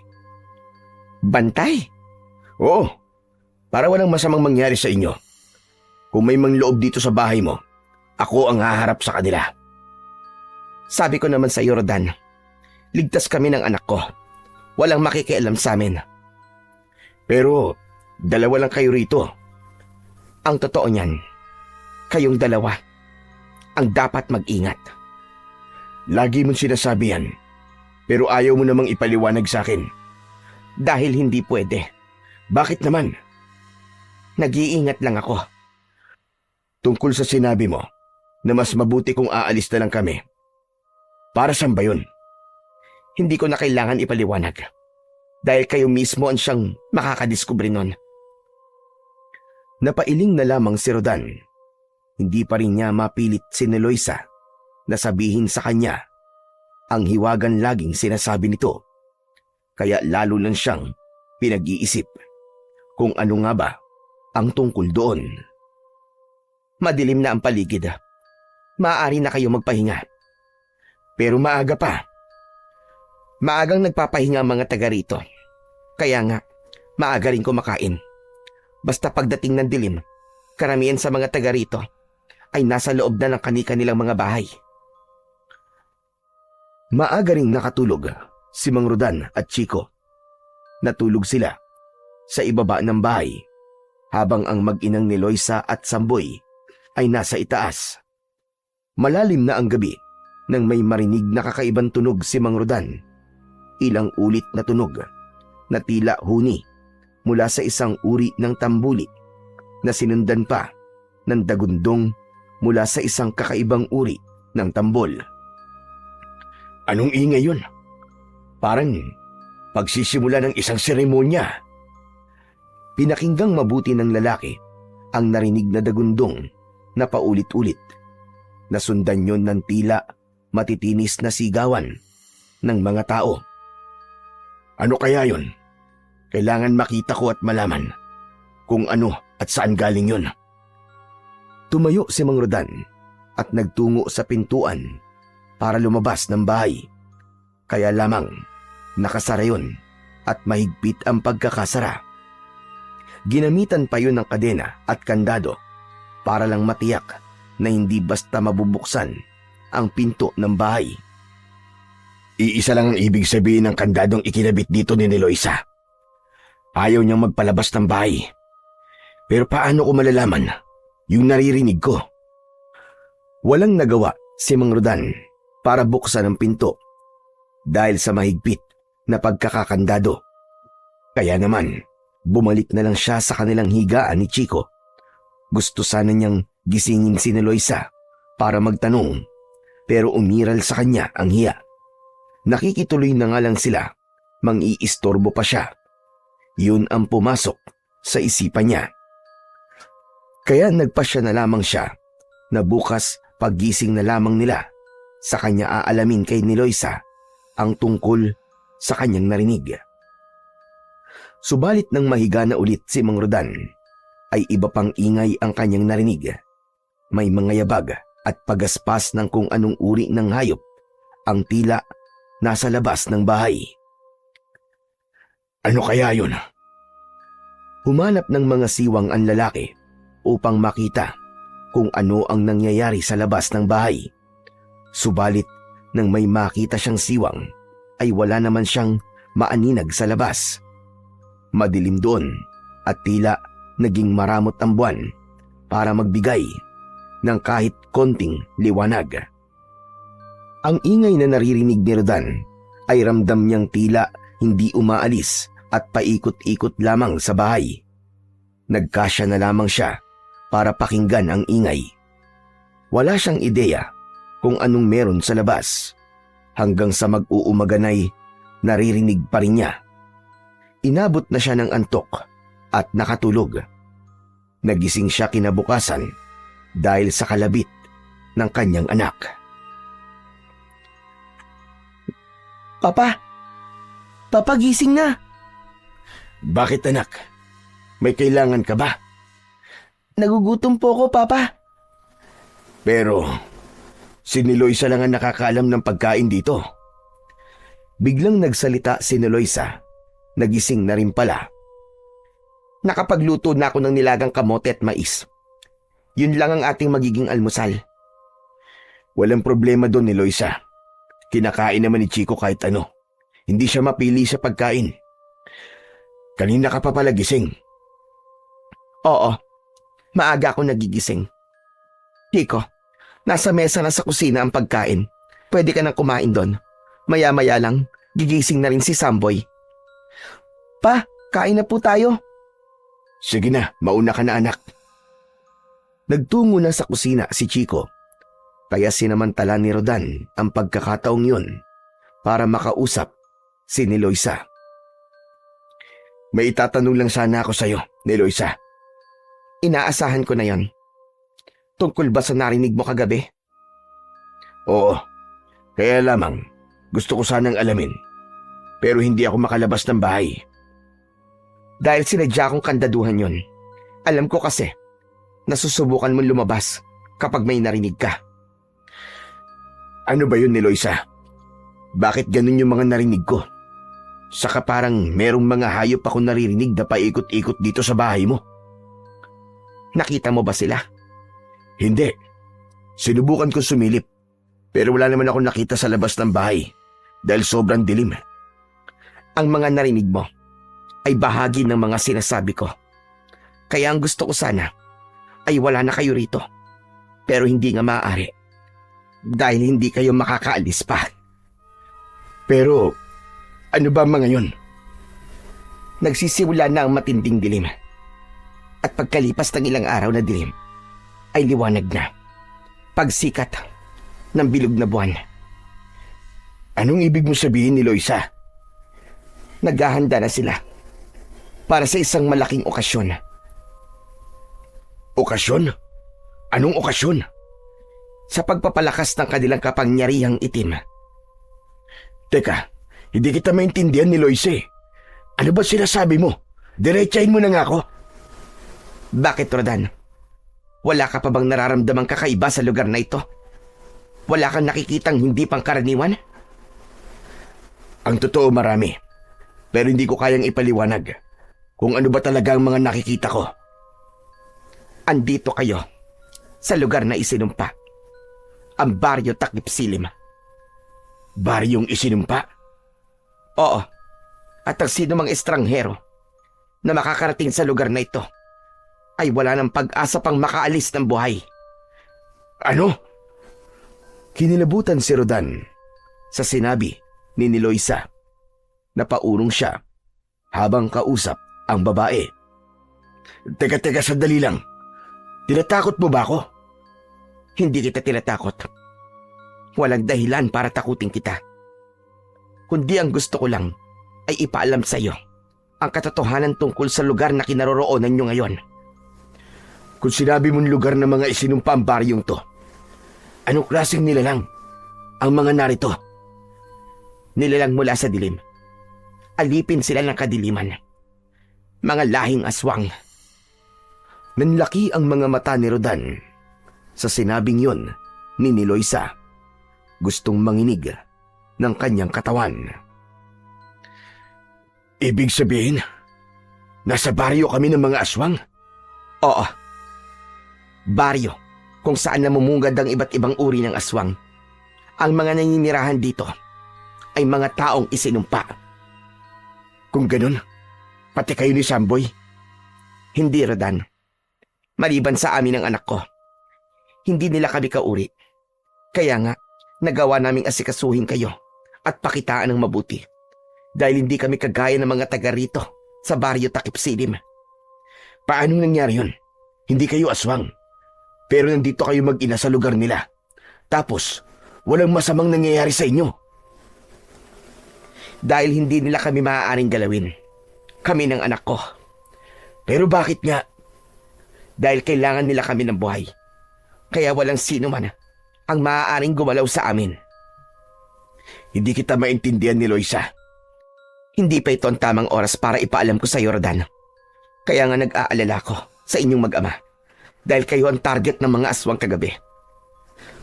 Bantay? Oo, para walang masamang mangyari sa inyo. Kung may manloob dito sa bahay mo, ako ang haharap sa kanila. Sabi ko naman sa iyo, Rodan, ligtas kami ng anak ko. Walang makikialam sa amin. Pero dalawa lang kayo rito. Ang totoo niyan, kayong dalawa ang dapat mag-ingat. Lagi mong sinasabi yan, pero ayaw mo namang ipaliwanag sa akin. Dahil hindi pwede. Bakit naman? Nag-iingat lang ako. Tungkol sa sinabi mo na mas mabuti kung aalis na lang kami. Para saan ba yun? Hindi ko na kailangan ipaliwanag. Dahil kayo mismo ang siyang makakadiskubre nun. Napailing na lamang si Rodan. Hindi pa rin niya mapilit si Loisa na sabihin sa kanya ang hiwagan laging sinasabi nito. Kaya lalo lang siyang pinag-iisip kung ano nga ba ang tungkol doon. Madilim na ang paligid. Maaari na kayo magpahinga. Pero maaga pa. Maagang nagpapahinga ang mga taga rito. Kaya nga, maaga rin kumakain. Basta pagdating ng dilim, karamihan sa mga taga rito ay nasa loob na ng kani-kanilang mga bahay. Maaga ring nakatulog si Mang Rodan at Chico. Natulog sila sa ibaba ng bahay habang ang mag-inang ni Loisa at Samboy ay nasa itaas. Malalim na ang gabi nang may marinig na kakaibang tunog si Mang Rodan. Ilang ulit na tunog na tila huni mula sa isang uri ng tambuli na sinundan pa ng dagundong mula sa isang kakaibang uri ng tambol. Anong ingay yun? Parang pagsisimula ng isang seremonya. Pinakinggang mabuti ng lalaki ang narinig na dagundong na paulit-ulit. Nasundan yon ng tila matitinis na sigawan ng mga tao. Ano kaya yon? Kailangan makita ko at malaman kung ano at saan galing yon. Tumayo si Mang Rodan at nagtungo sa pintuan para lumabas ng bahay. Kaya lamang nakasara yon at mahigpit ang pagkakasara. Ginamitan pa yun ng kadena at kandado para lang matiyak na hindi basta mabubuksan ang pinto ng bahay. Iisa lang ang ibig sabihin ng kandadong ikinabit dito ni Loisa. Ayaw niyang magpalabas ng bahay. Pero paano ko malalaman yung naririnig ko? Walang nagawa si Mang Rodan para buksan ang pinto dahil sa mahigpit na pagkakakandado. Kaya naman, bumalik na lang siya sa kanilang higaan ni Chico. Gusto sana niyang gisingin si Loisa para magtanong, pero umiral sa kanya ang hiya. Nakikituloy na nga lang sila, mang-iistorbo pa siya. Yun ang pumasok sa isipan niya. Kaya nagpasya na lamang siya na bukas paggising na lamang nila, sa kanya aalamin kay Loisa ang tungkol sa kanyang narinig. Subalit nang mahiga na ulit si Mang Rodan, ay iba pang ingay ang kanyang narinig. May mga yabag at pagaspas ng kung anong uri ng hayop ang tila nasa labas ng bahay. Ano kaya yun? Humanap ng mga siwang ang lalaki upang makita kung ano ang nangyayari sa labas ng bahay. Subalit nang may makita siyang siwang ay wala naman siyang maaninag sa labas. Madilim doon at tila naging maramot ang buwan para magbigay ng kahit konting liwanag. Ang ingay na naririnig ni Rodan ay ramdam niyang tila hindi umaalis at paikot-ikot lamang sa bahay. Nagkasya na lamang siya para pakinggan ang ingay. Wala siyang ideya kung anong meron sa labas hanggang sa mag-uumaganay naririnig pa rin niya. Inabot na siya ng antok at nakatulog. Nagising siya kinabukasan dahil sa kalabit ng kanyang anak. Papa! Papa, gising na! Bakit anak? May kailangan ka ba? Nagugutom po ako, Papa. Pero si Niloisa lang ang nakakaalam ng pagkain dito. Biglang nagsalita si Niloisa. Nagising na rin pala. Nakapagluto na ako ng nilagang kamote at mais. Yun lang ang ating magiging almusal. Walang problema doon, Niloisa. Kinakain naman ni Chico kahit ano. Hindi siya mapili sa pagkain. Kanina ka pa pala gising. Oo, maaga ako nagigising. Chico, nasa mesa na sa kusina ang pagkain. Pwede ka nang kumain doon. Maya-maya lang, gigising na rin si Samboy. Pa, kain na po tayo. Sige na, mauna ka na anak. Nagtungo na sa kusina si Chico. Kaya sinamantala ni Rodan ang pagkakataong yun para makausap si Niloisa. May itatanong lang sana ako sa'yo, Niloisa. Inaasahan ko na yon. Tungkol ba sa narinig mo kagabi? Oo, kaya lamang gusto ko sanang alamin. Pero hindi ako makalabas ng bahay. Dahil sinadya kong kandaduhan yon. Alam ko kasi, nasusubukan mong lumabas kapag may narinig ka. Ano ba yun, Niloisa? Bakit ganun yung mga narinig ko? Saka parang merong mga hayop ako naririnig na paikot-ikot dito sa bahay mo. Nakita mo ba sila? Hindi. Sinubukan ko sumilip. Pero wala naman ako nakita sa labas ng bahay dahil sobrang dilim. Ang mga narinig mo ay bahagi ng mga sinasabi ko. Kaya ang gusto ko sana ay wala na kayo rito. Pero hindi nga maaari. Dahil hindi kayo makakaalis pa. Pero ano ba mga yun? Nagsisimula na ang matinding dilim. At pagkalipas ng ilang araw na dilim, ay liwanag na. Pagsikat ng bilog na buwan. Anong ibig mo sabihin, Niloisa? Naghahanda na sila para sa isang malaking okasyon. Okasyon? Anong okasyon? Sa pagpapalakas ng kanilang kapangyarihang itim. Teka, hindi kita maintindihan, Niloisa. Ano ba sinasabi mo? Diretsahin mo na nga ako. Bakit, Rodan? Wala ka pa bang nararamdamang kakaiba sa lugar na ito? Wala kang nakikitang hindi pangkaraniwan? Ang totoo marami. Pero hindi ko kayang ipaliwanag kung ano ba talaga ang mga nakikita ko. Andito kayo sa lugar na isinumpa. Ang Baryo Takip Silim. Baryong isinumpa? Oo. At ang sino mang estranghero na makakarating sa lugar na ito ay wala ng pag-asa pang makaalis ng buhay. Ano? Kinilabutan si Rodan sa sinabi ni Niloisa. Napaurong siya habang kausap ang babae. Teka, sandali lang. Tinatakot mo ba ako? Hindi kita tinatakot. Walang dahilan para takutin kita. Kundi ang gusto ko lang ay ipaalam sa iyo ang katotohanan tungkol sa lugar na kinaroroonan nyo ngayon. Kung sinabi mong lugar ng mga isinumpa ang baryong to, anong klaseng nilalang ang mga narito? Nilalang mula sa dilim. Alipin sila ng kadiliman. Mga lahing aswang. Nanlaki ang mga mata ni Rodan sa sinabing yon ni Niloisa. Gustong manginig ng kanyang katawan. Ibig sabihin, nasa baryo kami ng mga aswang? Oo. Baryo, kung saan namumungad ang iba't ibang uri ng aswang. Ang mga naninirahan dito ay mga taong isinumpa. Kung ganun, pati kayo ni Samboy. Hindi, Rodan. Maliban sa amin ng anak ko, hindi nila kami kauri. Kaya nga, nagawa naming asikasuhin kayo at pakitaan ng mabuti. Dahil hindi kami kagaya ng mga taga rito sa baryo Takip Silim. Paano nangyari yun? Hindi kayo aswang. Pero nandito kayo mag-ina sa lugar nila. Tapos, walang masamang nangyayari sa inyo. Dahil hindi nila kami maaaring galawin. Kami ng anak ko. Pero bakit nga? Dahil kailangan nila kami ng buhay. Kaya walang sino man ang maaaring gumalaw sa amin. Hindi kita maintindihan ni Loisa. Hindi pa ito ang tamang oras para ipaalam ko sa iyo, Rodan. Kaya nga nag-aalala ko sa inyong mag-ama. Dahil kayo ang target ng mga aswang kagabi.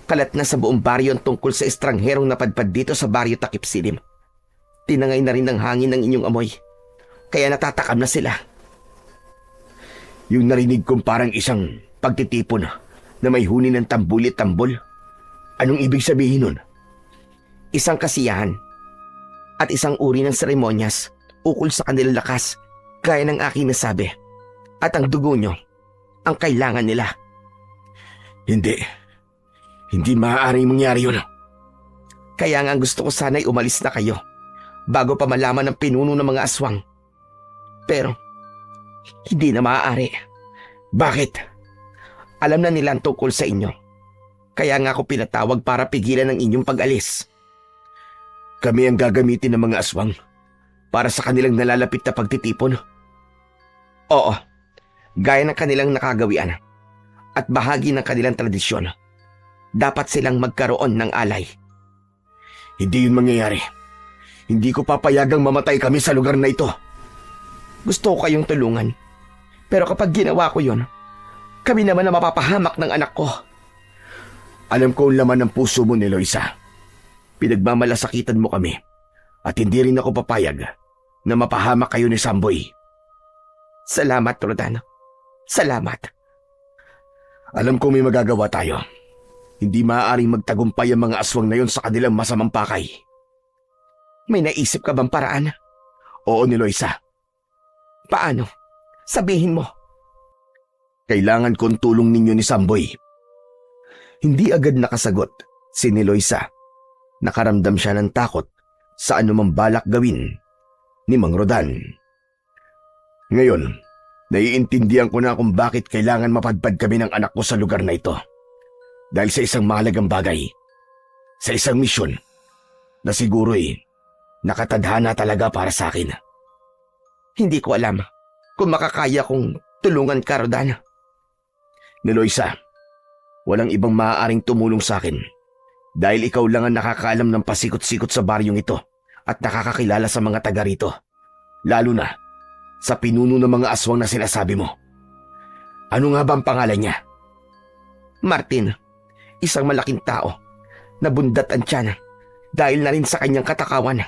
Kalat na sa buong baryo ang tungkol sa estrangherong napadpad dito sa baryo Takip Silim. Tinangay na rin ng hangin ng inyong amoy. Kaya natatakam na sila. Yung narinig kong parang isang pagtitipon na may huni ng tambulit-tambol. Anong ibig sabihin nun? Isang kasiyahan at isang uri ng seremonyas ukol sa kanilang lakas, gaya ng aking nasabi. At ang dugo nyo, ang kailangan nila. Hindi maaaring mangyari yun. Kaya nga gusto ko sana'y umalis na kayo bago pa malaman ng pinuno ng mga aswang. Pero, hindi na maaari. Bakit? Alam na nila ang tungkol sa inyo. Kaya nga ako pinatawag para pigilan ang inyong pag-alis. Kami ang gagamitin ng mga aswang para sa kanilang nalalapit na pagtitipon. Oo, gaya ng kanilang nakagawian at bahagi ng kanilang tradisyon. Dapat silang magkaroon ng alay. Hindi yun mangyayari. Hindi ko papayagang mamatay kami sa lugar na ito. Gusto ko kayong tulungan. Pero kapag ginawa ko yun, kami naman ang mapapahamak ng anak ko. Alam ko ang laman ng puso mo ni Loisa. Pinagmamalasakitan mo kami at hindi rin ako papayag na mapahamak kayo ni Samboy. Salamat, Rodan. Salamat. Alam ko may magagawa tayo. Hindi maaaring magtagumpay ang mga aswang na yon sa kanilang masamang pakay. May naisip ka bang paraan? Oo ni Loisa. Paano? Sabihin mo. Kailangan ko ang tulong ninyo ni Samboy. Hindi agad nakasagot si Loisa. Nakaramdam siya ng takot sa anumang balak gawin ni Mang Rodan. Ngayon, naiintindihan ko na kung bakit kailangan mapadpad kami ng anak ko sa lugar na ito. Dahil sa isang mahalagang bagay, sa isang misyon na siguro'y nakatadhana talaga para sa akin. Hindi ko alam kung makakaya kong tulungan ka, Rodan. Ni Loisa, walang ibang maaaring tumulong sa akin dahil ikaw lang ang nakakaalam ng pasikot-sikot sa baryong ito at nakakakilala sa mga taga rito. Lalo na sa pinuno ng mga aswang na sinasabi mo. Ano nga ba ang pangalan niya? Martin, isang malaking tao na bundat ang tiyan dahil na rin sa kanyang katakawan.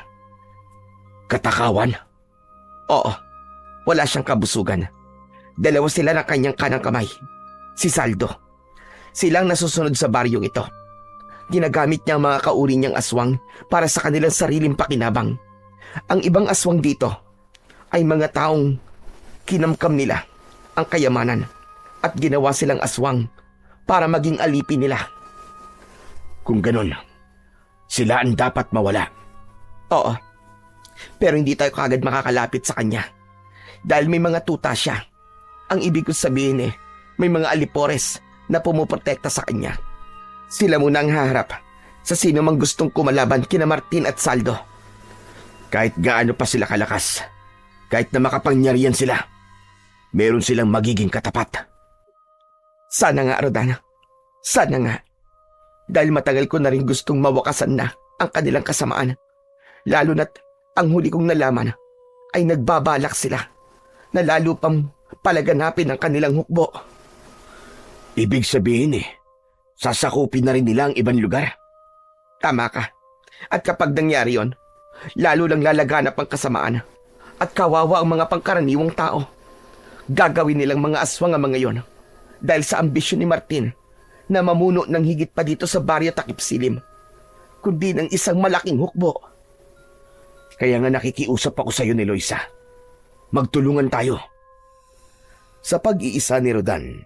Katakawan? Oo, wala siyang kabusugan. Dalawa sila ng kanyang kanang kamay. Si Saldo. Silang nasusunod sa baryong ito. Ginagamit niya ang mga kauri niyang aswang para sa kanilang sariling pakinabang. Ang ibang aswang dito ay mga taong kinamkam nila ang kayamanan at ginawa silang aswang para maging alipin nila. Kung ganun, sila ang dapat mawala. Oo, pero hindi tayo kagad makakalapit sa kanya dahil may mga tuta siya. Ang ibig ko sabihin may mga alipores na pumuprotekta sa kanya. Sila muna ang haharap sa sino mang gustong kumalaban kina Martin at Saldo. Kahit gaano pa sila kalakas, kahit na makapangyarihan sila, meron silang magiging katapat. Sana nga, Rodan. Sana nga. Dahil matagal ko na rin gustong mawakasan na ang kanilang kasamaan. Lalo na't ang huli kong nalaman ay nagbabalak sila na lalo pang palaganapin ang kanilang hukbo. Ibig sabihin sasakupin na rin nila ang ibang lugar. Tama ka. At kapag nangyari yon, lalo lang lalaganap ang kasamaan At kawawa ang mga pangkaraniwang tao. Gagawin nilang mga aswang ang mga yon dahil sa ambisyon ni Martin na mamuno ng higit pa dito sa baryo Takip Silim, kundi ng isang malaking hukbo. Kaya nga nakikiusap ako sa iyo ni Loisa. Magtulungan tayo. Sa pag-iisa ni Rodan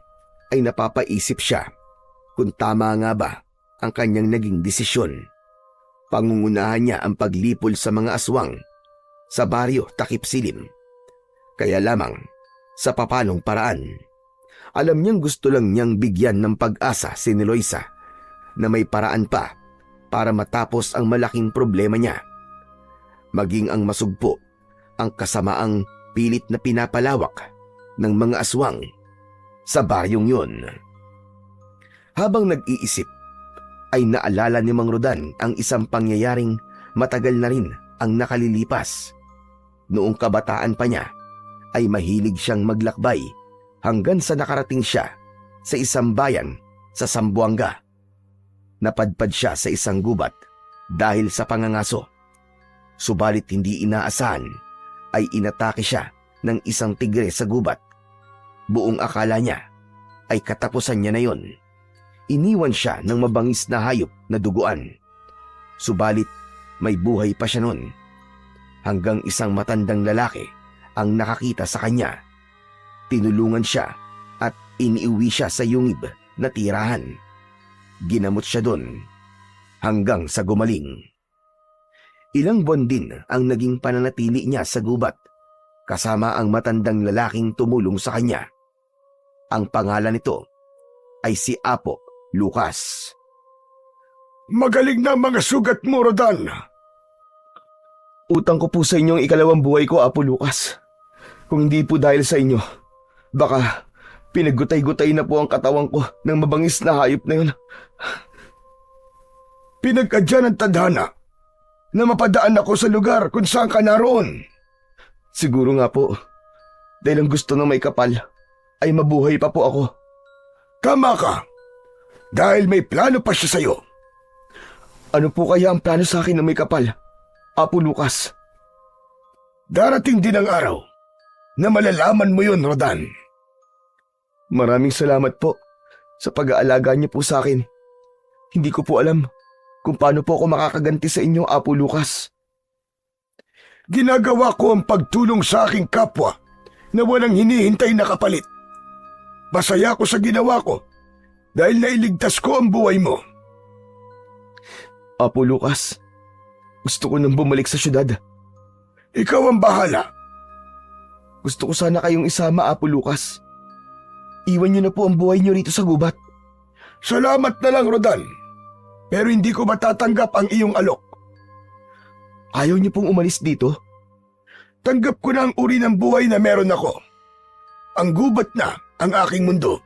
ay napapaisip siya kung tama nga ba ang kanyang naging desisyon. Pangungunahan niya ang paglipol sa mga aswang sa baryo Takip Silim. Kaya lamang sa papanong paraan. Alam niyang gusto lang niyang bigyan ng pag-asa si Loisa na may paraan pa para matapos ang malaking problema niya. Maging ang masugpo ang kasamaang pilit na pinapalawak ng mga aswang sa baryong yun. Habang nag-iisip, ay naalala ni Mang Rodan ang isang pangyayaring matagal na rin ang nakalilipas. Noong kabataan pa niya, ay mahilig siyang maglakbay hanggang sa nakarating siya sa isang bayan sa Zamboanga. Napadpad siya sa isang gubat dahil sa pangangaso. Subalit hindi inaasahan ay inatake siya ng isang tigre sa gubat. Buong akala niya ay katapusan niya na yon. Iniwan siya ng mabangis na hayop na duguan. Subalit may buhay pa siya nun. Hanggang isang matandang lalaki ang nakakita sa kanya. Tinulungan siya at iniuwi siya sa yungib na tirahan. Ginamot siya doon hanggang sa gumaling. Ilang buwan din ang naging pananatili niya sa gubat kasama ang matandang lalaking tumulong sa kanya. Ang pangalan nito ay si Apo Lucas. Magaling na ang mga sugat mo, Rodan. Utang ko po sa inyo ang ikalawang buhay ko, Apo Lucas. Kung hindi po dahil sa inyo, baka pinaggutay-gutay na po ang katawan ko ng mabangis na hayop na yun. Pinagkadya ng tadhana na mapadaan ako sa lugar kung saan ka naroon. Siguro nga po, dahil ang gusto ng may kapal ay mabuhay pa po ako. Tama ka, dahil may plano pa siya sa'yo. Ano po kaya ang plano sa akin ng may kapal, Apo Lucas? Darating din ang araw na malalaman mo yun, Rodan. Maraming salamat po sa pag-aalaga niyo po sa akin. Hindi ko po alam kung paano po ako makakaganti sa inyo, Apo Lucas. Ginagawa ko ang pagtulong sa aking kapwa na walang hinihintay na kapalit. Masaya ko sa ginawa ko dahil nailigtas ko ang buhay mo. Apo Lucas, gusto ko nang bumalik sa syudad. Ikaw ang bahala. Gusto ko sana kayong isama, Apo Lucas. Iwan niyo na po ang buhay niyo rito sa gubat. Salamat na lang, Rodan. Pero hindi ko matatanggap ang iyong alok. Ayaw niyo pong umalis dito? Tanggap ko na ang uri ng buhay na meron ako. Ang gubat na ang aking mundo.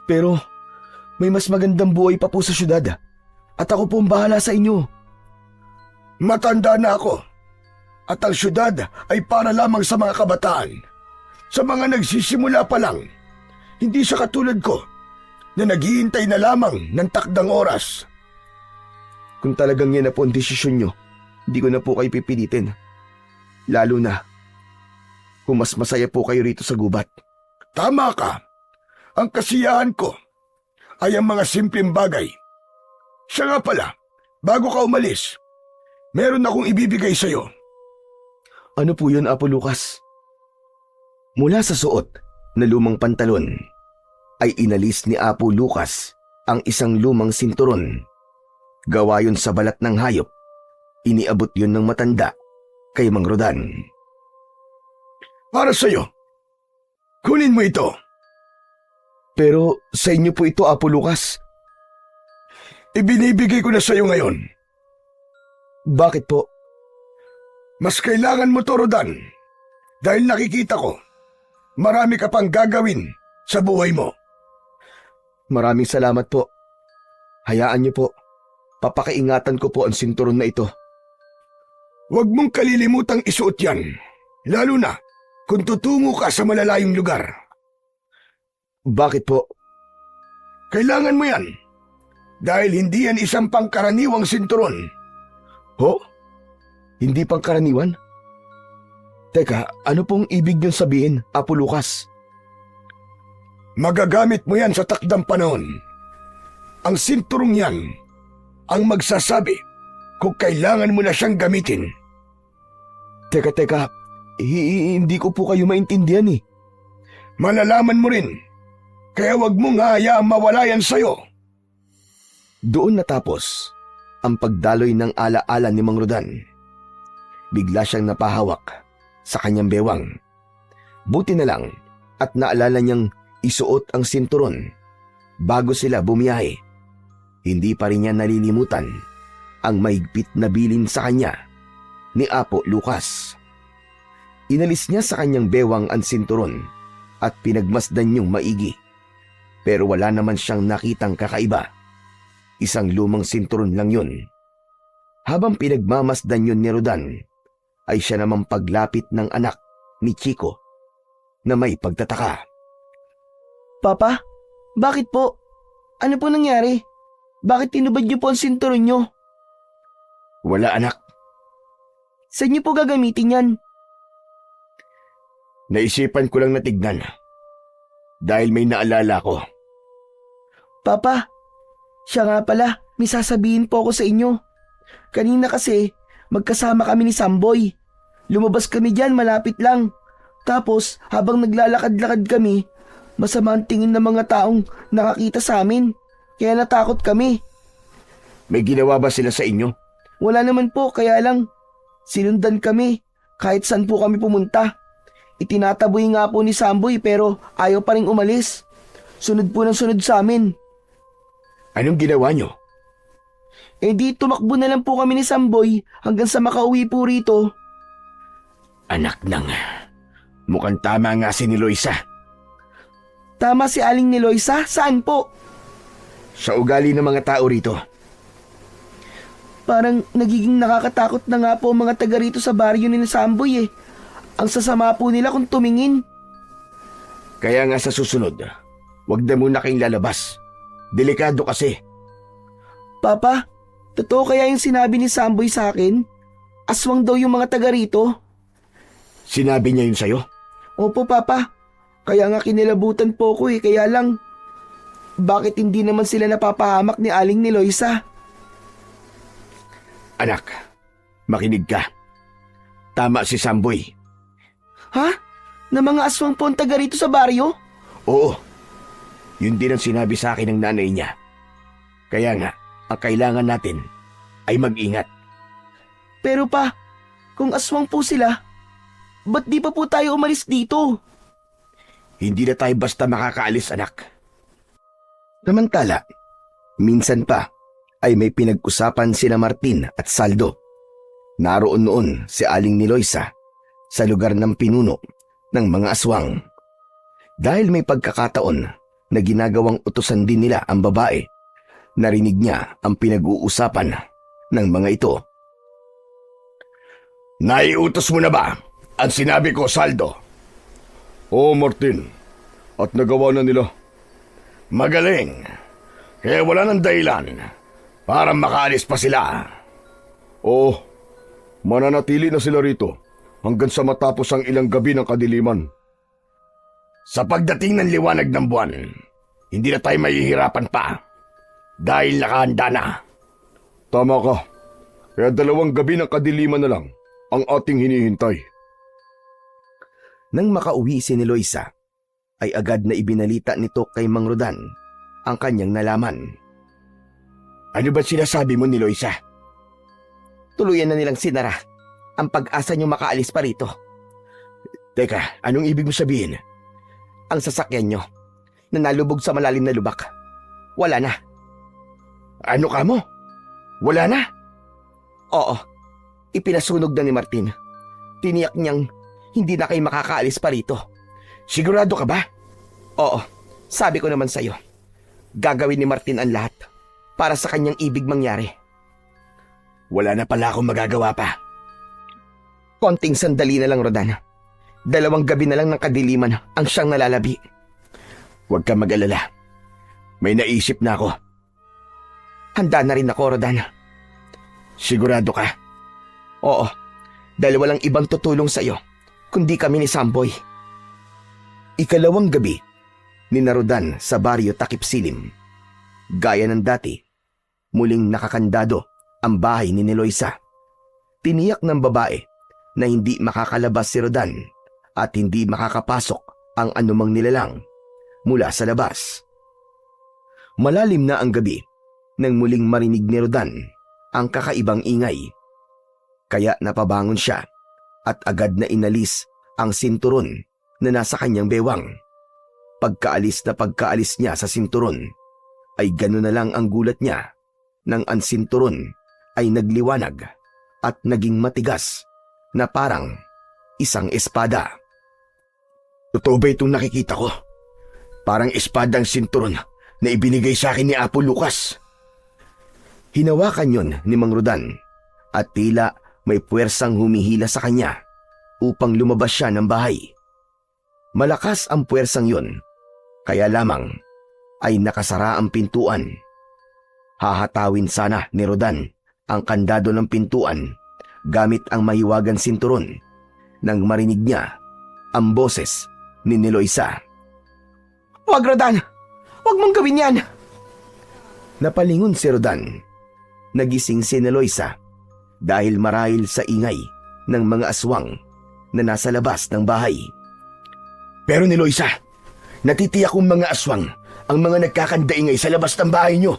Pero may mas magandang buhay pa po sa syudad. At ako po ang bahala sa inyo. Matanda na ako. At ang syudad ay para lamang sa mga kabataan. Sa mga nagsisimula pa lang. Hindi sa katulad ko na naghihintay na lamang ng takdang oras. Kung talagang yan na po ang desisyon nyo, hindi ko na po kayo pipilitin. Lalo na kung mas masaya po kayo rito sa gubat. Tama ka. Ang kasiyahan ko ay ang mga simpleng bagay. Siya nga pala, bago ka umalis, meron akong ibibigay sa'yo. Ano po yun, Apo Lucas? Mula sa suot na lumang pantalon, ay inalis ni Apo Lucas ang isang lumang sinturon. Gawa yun sa balat ng hayop. Iniabot yun ng matanda kay Mang Rodan. Para sa'yo. Kunin mo ito. Pero sa inyo po ito, Apo Lucas. Ibinibigay ko na sa'yo ngayon. Bakit po? Mas kailangan mo to, Rodan. Dahil nakikita ko, marami ka pang gagawin sa buhay mo. Maraming salamat po. Hayaan niyo po. Papakaingatan ko po ang sinturon na ito. Huwag mong kalilimutang isuot yan. Lalo na kung tutungo ka sa malalayong lugar. Bakit po? Kailangan mo yan. Dahil hindi yan isang pangkaraniwang sinturon. Ho? Hindi pangkaraniwan? Teka, ano pong ibig niyong sabihin, Apo Lucas? Magagamit mo yan sa takdang panahon. Ang sinturong yan ang magsasabi kung kailangan mo na siyang gamitin. Teka, hindi ko po kayo maintindihan eh. Malalaman mo rin, kaya wag mong hayaang mawala yan sa'yo. Doon natapos ang pagdaloy ng alaala ni Mang Rodan. Bigla siyang napahawak sa kanyang bewang. Buti na lang at naalala niyang isuot ang sinturon bago sila bumiyahe. Hindi pa rin niya nalilimutan ang mahigpit na bilin sa kanya ni Apo Lucas. Inalis niya sa kanyang bewang ang sinturon at pinagmasdan niyong maigi. Pero wala naman siyang nakitang kakaiba. Isang lumang sinturon lang yun. Habang pinagmamasdan yun ni Rodan, ay siya namang paglapit ng anak ni Chico na may pagtataka. Papa, bakit po? Ano po nangyari? Bakit tinubad niyo po ang sinturon niyo? Wala anak, Saan niyo po gagamitin yan? naisipan ko lang na tignan. Dahil may naalala ko. Papa, siya nga pala, may sasabihin po ako sa inyo. Kanina kasi, magkasama kami ni Samboy. Lumabas kami dyan, malapit lang. Tapos, habang naglalakad-lakad kami, masama ang tingin ng mga taong nakakita sa amin. Kaya natakot kami. May ginawa ba sila sa inyo? Wala naman po, kaya lang, sinundan kami. Kahit saan po kami pumunta. Itinataboy nga po ni Samboy pero ayaw pa rin umalis. Sunod po ng sunod sa amin. Anong ginawa nyo? Eh di tumakbo na lang po kami ni Samboy hanggang sa makauwi po rito. Anak ng... Mukhang tama nga si ni Loisa. Tama si Aling ni Loisa? Saan po? Sa ugali ng mga tao rito. Parang nagiging nakakatakot na nga po ang mga taga rito sa baryo ni Samboy eh. Ang sasama po nila kung tumingin. Kaya nga sa susunod, wag na muna kayong lalabas. Delikado kasi. Papa, totoo kaya yung sinabi ni Samboy sa akin? Aswang daw yung mga taga rito. Sinabi niya yun sa'yo? Opo, Papa. Kaya nga kinilabutan po ko eh. Kaya lang, bakit hindi naman sila napapahamak ni Aling ni Loisa? Anak, makinig ka. Tama si Samboy. Ha? Na mga aswang po ang taga rito sa baryo? Oo. Yun din ang sinabi sa akin ng nanay niya. Kaya nga, ang kailangan natin ay mag-ingat. Pero pa, kung aswang po sila, ba't di pa po tayo umalis dito? Hindi na tayo basta makakaalis, anak. Samantala, minsan pa ay may pinag-usapan sina Martin at Saldo. Naroon noon si Aling ni Loisa sa lugar ng pinuno ng mga aswang. Dahil may pagkakataon na ginagawang utusan din nila ang babae, narinig niya ang pinag-uusapan ng mga ito. Naiutos mo na ba ang sinabi ko, Saldo? Oo, Martin. At nagawa na nila. Magaling. Kaya wala nang dahilan para makaalis pa sila. Oo, mananatili na sila rito hanggang sa matapos ang ilang gabi ng kadiliman. Sa pagdating ng liwanag ng buwan, hindi na tayo mahihirapan pa dahil nakahanda na. Tama ka. Kaya 2 gabi ng kadiliman na lang ang ating hinihintay. Nang makauwi si ni Loisa, ay agad na ibinalita nito kay Mang Rodan ang kanyang nalaman. Ano ba sinasabi mo ni Loisa? Tuluyan na nilang sinara ang pag-asa niyo makaalis pa rito. Teka, anong ibig mo sabihin? Ang sasakyan niyo na nalubog sa malalim na lubak, wala na. Ano ka mo? Wala na? Oo, ipinasunog na ni Martin. Tiniyak niyang hindi na kayo makakaalis pa rito. Sigurado ka ba? Oo, sabi ko naman sa'yo. Gagawin ni Martin ang lahat para sa kanyang ibig mangyari. Wala na pala akong magagawa pa. Konting sandali na lang, Rodan. 2 gabi na lang ng kadiliman ang siyang nalalabi. Huwag kang mag-alala. May naisip na ako. Handa na rin ako, Rodan. Sigurado ka? Oo, dahil walang ibang tutulong sa'yo kundi kami ni Samboy. Ikalawang gabi, ninarudan sa baryo Takip Silim. Gaya ng dati, muling nakakandado ang bahay ni Eloisa. Tiniyak ng babae na hindi makakalabas si Rodan at hindi makakapasok ang anumang nilalang mula sa labas. Malalim na ang gabi nang muling marinig ni Rodan ang kakaibang ingay. Kaya napabangon siya at agad na inalis ang sinturon na nasa kanyang bewang. Pagkaalis niya sa sinturon, ay gano'n na lang ang gulat niya nang ang sinturon ay nagliwanag at naging matigas na parang isang espada. Totoo ba itong nakikita ko? Parang espadang sinturon na ibinigay sa akin ni Apo Lucas. Hinawakan yon ni Mang Rodan at tila may puwersang humihila sa kanya upang lumabas siya ng bahay. Malakas ang puwersang yon, kaya lamang ay nakasara ang pintuan. Hahatawin sana ni Rodan ang kandado ng pintuan gamit ang mahiwagang sinturon nang marinig niya ang boses ni Eloisa. Wag, Rodan! Wag mong gawin yan! Napalingon si Rodan. Nagising si Eloisa dahil marahil sa ingay ng mga aswang na nasa labas ng bahay. Pero Eloisa, natitiyak kong mga aswang ang mga nagkakandaingay sa labas ng bahay niyo.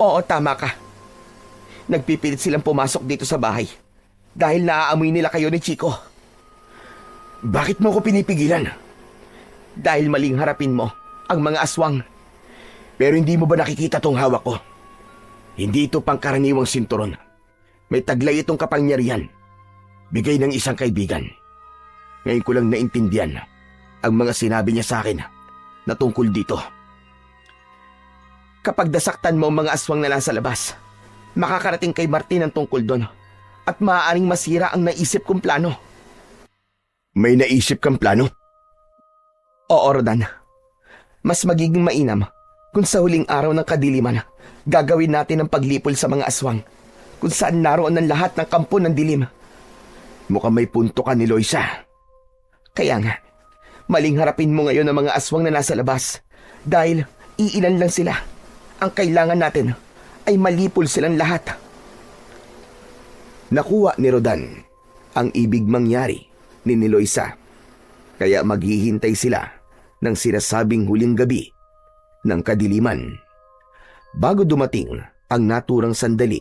Oo, tama ka. Nagpipilit silang pumasok dito sa bahay dahil naaamoy nila kayo ni Chico. Bakit mo ko pinipigilan? Dahil maling harapin mo ang mga aswang. Pero hindi mo ba nakikita tong hawak ko? Hindi ito pangkaraniwang sinturon. May taglay itong kapangyarihan. Bigay ng isang kaibigan. Ngayon ko lang naintindihan ang mga sinabi niya sa akin na tungkol dito. Kapag dasaktan mo ang mga aswang na nasa labas, makakarating kay Martin ang tungkol doon at maaaring masira ang naisip kong plano. May naisip kang plano? Oo, Rodan. Mas magiging mainam kung sa huling araw ng kadiliman, gagawin natin ang paglipol sa mga aswang kung saan naroon ang lahat ng kampo ng dilim. Mukhang may punto ka ni Eloisa. Kaya nga, maling harapin mo ngayon ang mga aswang na nasa labas dahil iilan lang sila. Ang kailangan natin ay malipol silang lahat. Nakuha ni Rodan ang ibig mangyari ni Eloisa, kaya maghihintay sila ng sinasabing huling gabi ng kadiliman. Bago dumating ang naturang sandali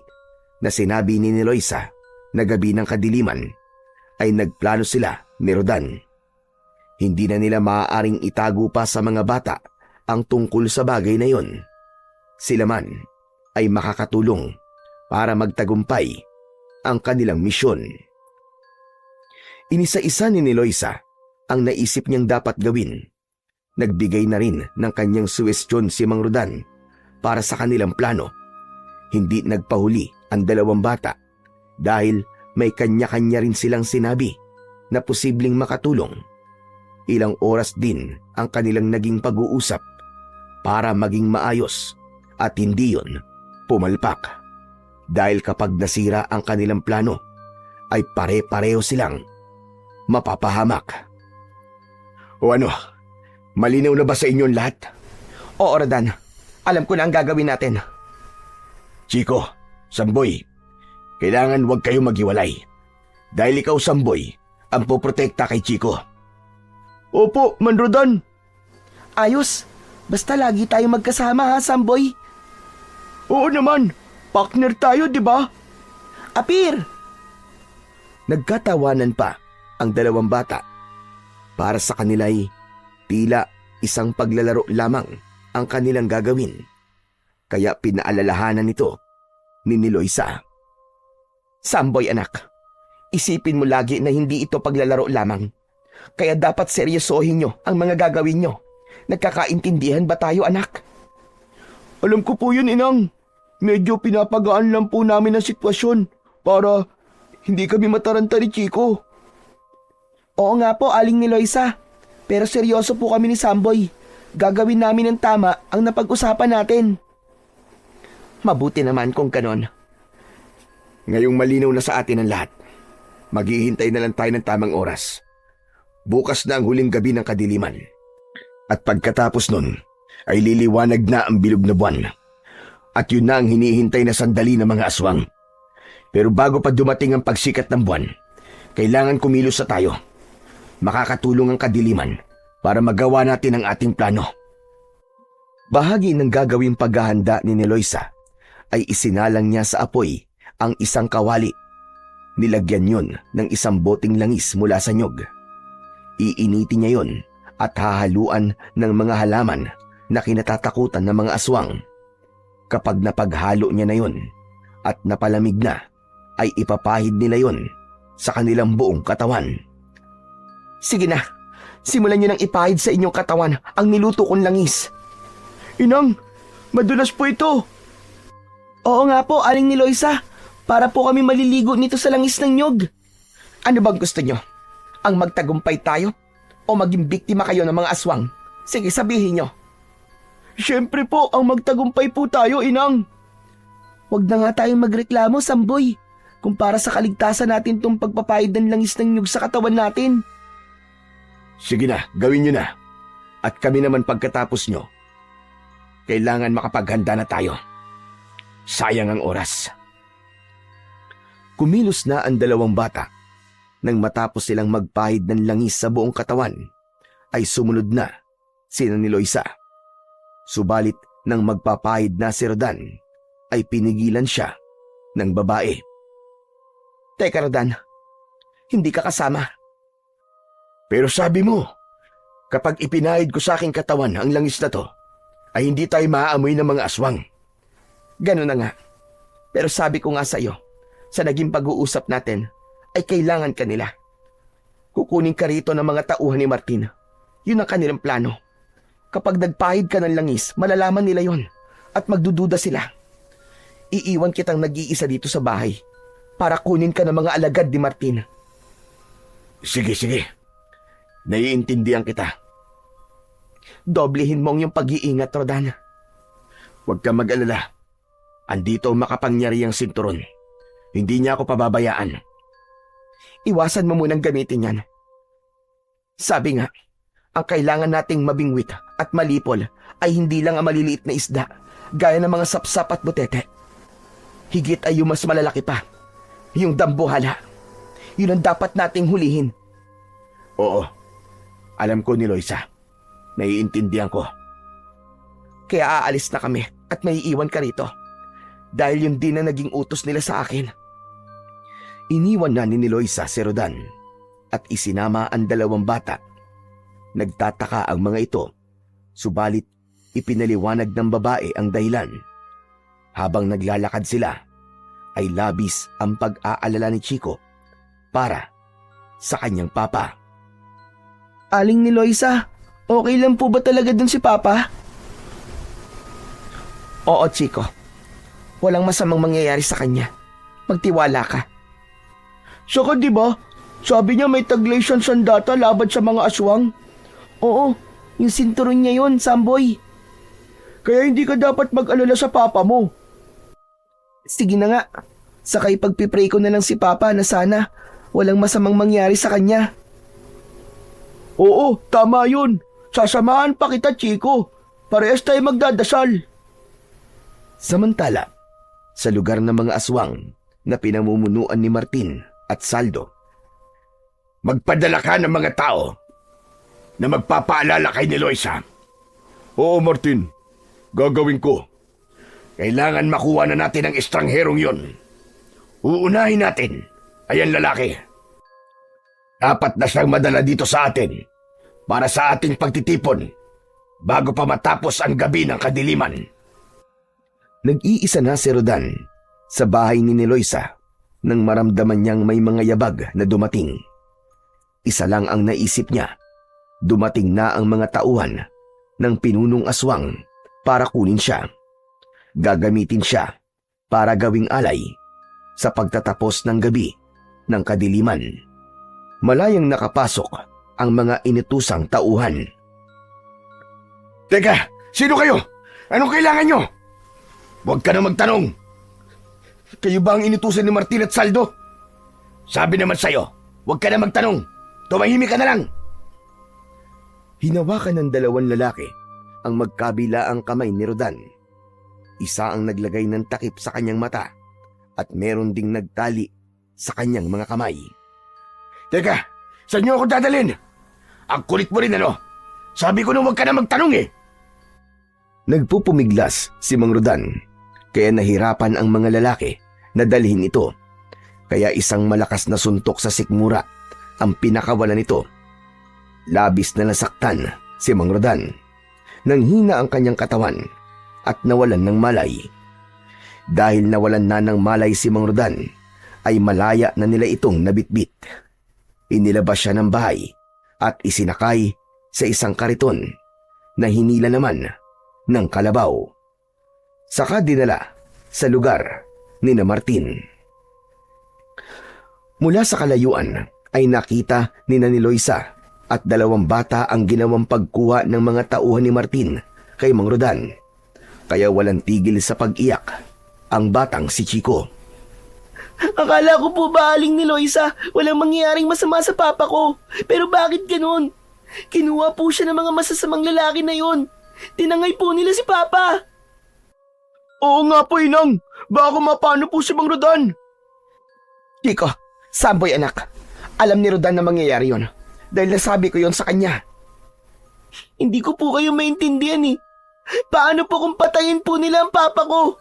na sinabi ni Eloisa na gabi ng kadiliman, ay nagplano sila ni Rodan. Hindi na nila maaaring itago pa sa mga bata ang tungkol sa bagay na yon. Sila man ay makakatulong para magtagumpay ang kanilang misyon. Inisa-isa ni Eloisa ang naisip niyang dapat gawin. Nagbigay na rin ng kanyang suwestyon si Mang Rodan para sa kanilang plano. Hindi nagpahuli ang dalawang bata dahil may kanya-kanya rin silang sinabi na posibleng makatulong. Ilang oras din ang kanilang naging pag-uusap para maging maayos at hindi yon pumalpak. Dahil kapag nasira ang kanilang plano, ay pare-pareho silang mapapahamak. O ano, malinaw na ba sa inyong lahat? Oo, Rodan. Alam ko na ang gagawin natin. Chico, Samboy, kailangan huwag kayo maghiwalay. Dahil ikaw, Samboy, ang poprotekta kay Chico. Opo, Man Rodan. Ayos. Basta lagi tayo magkasama ha, Samboy. Oo naman. Partner tayo, di ba? Apir! Nagkatawanan pa ang dalawang bata. Para sa kanila'y tila isang paglalaro lamang ang kanilang gagawin. Kaya pinaalalahanan nito ni Eloisa. Samboy, anak. Isipin mo lagi na hindi ito paglalaro lamang. Kaya dapat seryosohin nyo ang mga gagawin nyo. Nagkakaintindihan ba tayo, anak? Alam ko po yun, Inang. Medyo pinapagaan lang po namin ang sitwasyon para hindi kami mataranta ni Chico. Oo nga po, Aling Eloisa. Pero seryoso po kami ni Samboy. Gagawin namin ng tama ang napag-usapan natin. Mabuti naman kung ganon. Ngayong malinaw na sa atin ang lahat, maghihintay na lang tayo ng tamang oras bukas na ang huling gabi ng kadiliman. At pagkatapos nun, ay liliwanag na ang bilog na buwan. At yun na ang hinihintay na sandali ng mga aswang. Pero bago pa dumating ang pagsikat ng buwan, kailangan kumilos na tayo. Makakatulong ang kadiliman para magawa natin ang ating plano. Bahagi ng gagawing paghahanda ni Eloisa ay isinalang niya sa apoy ang isang kawali. Nilagyan yun ng isang boteng langis mula sa nyog. Iinitin niya yon at hahaluan ng mga halaman na kinatatakutan ng mga aswang. Kapag napaghalo niya na yon at napalamig na, ay ipapahid nila yon sa kanilang buong katawan. Sige na, simulan niyo nang ipahid sa inyong katawan ang niluto kong langis. Inang, madulas po ito. Oo nga po, Aling Niloisa. Para po kami maliligo nito sa langis ng nyog. Ano bang gusto niyo? Ang magtagumpay tayo o maging biktima kayo ng mga aswang? Sige, sabihin niyo. Siyempre po, ang magtagumpay po tayo, Inang. Huwag na nga tayong magreklamo, Samboy. Kung para sa kaligtasan natin tong pagpapahid ng langis ng nyog sa katawan natin. Sige na, gawin nyo na. At kami naman pagkatapos nyo. Kailangan makapaghanda na tayo. Sayang ang oras. Kumilos na ang dalawang bata. Nang matapos silang magpahid ng langis sa buong katawan, ay sumunod na sina ni Eloisa. Subalit nang magpapahid na si Rodan, ay pinigilan siya ng babae. Teka Rodan, hindi ka kasama. Pero sabi mo, kapag ipinahid ko sa aking katawan ang langis na to, ay hindi tayo maaamoy ng mga aswang. Ganun na nga. Pero sabi ko nga sa iyo, sa naging pag-uusap natin, ay kailangan ka nila. Kukunin ka rito ng mga tauhan ni Martin. Yun ang kanilang plano. Kapag nagpahid ka ng langis, malalaman nila yon at magdududa sila. Iiwan kitang nag-iisa dito sa bahay para kunin ka ng mga alagad ni Martin. Sige, sige. Naiintindihan kita. Doblehin mo ang iyong pag-iingat, Rodan. Huwag ka mag-alala. Andito ang makapangyarihang sinturon. Hindi niya ako pababayaan. Iwasan mo munang gamitin yan. Sabi nga, ang kailangan nating mabingwit at malipol ay hindi lang ang maliliit na isda, gaya ng mga sapsap at butete. Higit ay yung mas malalaki pa, yung dambuhala. Yun ang dapat nating hulihin. Oo, alam ko ni Eloisa. Naiintindihan ko. Kaya aalis na kami at may iiwan ka rito. Dahil yun din ang naging utos nila sa akin. Iniwan na ni Eloisa si Rodan at isinama ang dalawang bata. Nagtataka ang mga ito, subalit ipinaliwanag ng babae ang dahilan. Habang naglalakad sila, ay labis ang pag-aalala ni Chico para sa kanyang papa. Aling Niloisa, okay lang po ba talaga dun si Papa? Oo, Chico. Walang masamang mangyayari sa kanya. Magtiwala ka. Saka di ba, sabi niya may taglay siyang sandata laban sa mga aswang. Oo, yung sinturon niya yun, Samboy. Kaya hindi ka dapat mag-alala sa papa mo. Sige na nga, saka ipagpipray ko na lang si Papa na sana walang masamang mangyari sa kanya. Oo, tama yun. Sasamahan pa kita, Chico. Parehas tayo magdadasal. Samantala, sa lugar ng mga aswang na pinamumunuan ni Martin at Saldo, Magpadala ka ng mga tao na magpapaalala kay ni Eloisa. Oo, Martin. Gagawin ko. Kailangan makuha na natin ang estrangherong yon. Uunahin natin ay ang lalaki. Dapat na siyang madala dito sa atin para sa ating pagtitipon bago pa matapos ang gabi ng kadiliman. nag-iisa na si Rodan sa bahay ni Eloisa nang maramdaman niyang may mga yabag na dumating. Isa lang ang naisip niya, dumating na ang mga tauhan ng pinunong aswang para kunin siya. Gagamitin siya para gawing alay sa pagtatapos ng gabi ng kadiliman. Malayang nakapasok ang mga inutusang tauhan. Teka, sino kayo? Anong kailangan nyo? Huwag ka na magtanong. Kayo ba ang inutusan ni Martin at Saldo? Sabi naman sa'yo, huwag ka na magtanong. Tumahimik ka na lang. Hinawakan ng dalawang lalaki ang magkabilaang kamay ni Rodan. Isa ang naglagay ng takip sa kanyang mata at meron ding nagtali sa kanyang mga kamay. Teka, saan niyo ako dadalhin? Ang kulit mo rin ano? Sabi ko na huwag ka na magtanong eh. Nagpupumiglas si Mang Rodan, kaya nahirapan ang mga lalaki na dalhin ito. Kaya isang malakas na suntok sa sikmura ang pinakawalan nito. Labis na nasaktan si Mang Rodan. Nanghina ang kanyang katawan at nawalan ng malay. Dahil nawalan na ng malay si Mang Rodan, ay malaya na nila itong nabitbit. Inilabas siya ng bahay at isinakay sa isang kariton na hinila naman ng kalabaw. Saka dinala sa lugar ni na Martin. Mula sa kalayuan ay nakita ni na Niloisa at dalawang bata ang ginawang pagkuha ng mga tauhan ni Martin kay Mang Rodan. Kaya walang tigil sa pag-iyak ang batang si Chico. Akala ko po ba, Aling Niloisa, walang mangyayaring masama sa papa ko. Pero bakit ganun? Kinuha po siya ng mga masasamang lalaki na yon. Tinangay po nila si papa. Oo nga po, Inang. Baka mapano po si Mang Rodan. Chico, Samboy anak, alam ni Rodan na mangyayari yon. Dahil nasabi ko yon sa kanya. Hindi ko po kayo maintindihan eh. Paano po kung patayin po nila ang papa ko?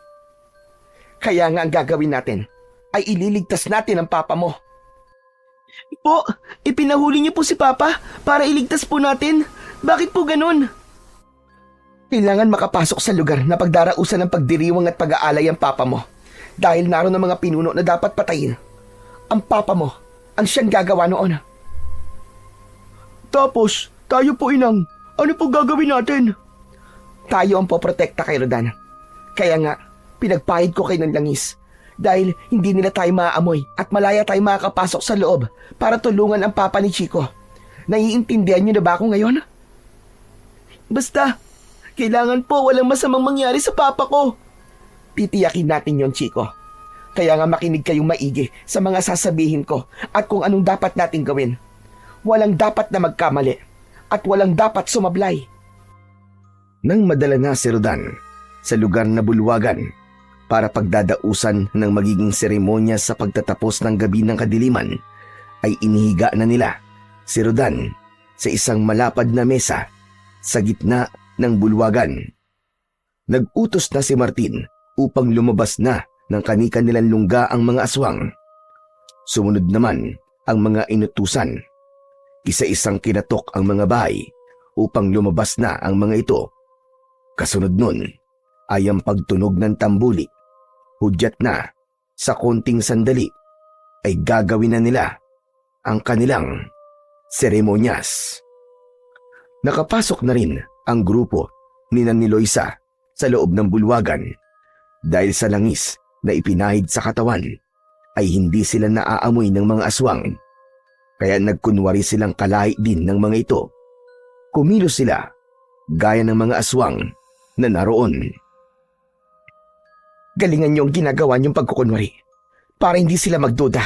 Kaya nga ang gagawin natin ay ililigtas natin ang papa mo. Po, ipinahuli niyo po si papa para iligtas po natin. Bakit po ganun? Kailangan makapasok sa lugar na pagdarausan ng pagdiriwang at pag-aalay ang papa mo. Dahil naroon ang mga pinuno na dapat patayin. Ang papa mo ang siyang gagawa noon. Tapos, tayo po, Inang. Ano po gagawin natin? Tayo ang poprotekta kay Rodan. Kaya nga, pinagpahid ko kayo ng langis. Dahil hindi nila tayo maaamoy at malaya tayo makakapasok sa loob para tulungan ang papa ni Chico. Naiintindihan niyo na ba ako ngayon? Basta, kailangan po walang masamang mangyari sa papa ko. Titiyakin natin yon, Chico. Kaya nga makinig kayong maigi sa mga sasabihin ko at kung anong dapat nating gawin. Walang dapat na magkamali at walang dapat sumablay. Nang madala na si Rodan sa lugar na bulwagan para pagdadausan ng magiging seremonya sa pagtatapos ng gabi ng kadiliman, ay inihiga na nila si Rodan sa isang malapad na mesa sa gitna ng bulwagan. Nag-utos na si Martin upang lumabas na ng kani-kanilang lungga ang mga aswang. Sumunod naman ang mga inutusan. Isa-isang kinatok ang mga bahay upang lumabas na ang mga ito. Kasunod nun ay ang pagtunog ng tambuli. Hudyat na sa konting sandali ay gagawin na nila ang kanilang seremonyas. Nakapasok na rin ang grupo ni Niloisa sa loob ng bulwagan. Dahil sa langis na ipinahid sa katawan ay hindi sila naaamoy ng mga aswang. Kaya nagkunwari silang kalahi din ng mga ito. Kumilos sila gaya ng mga aswang na naroon. Galingan niyo ang ginagawa niyong pagkukunwari para hindi sila magduda.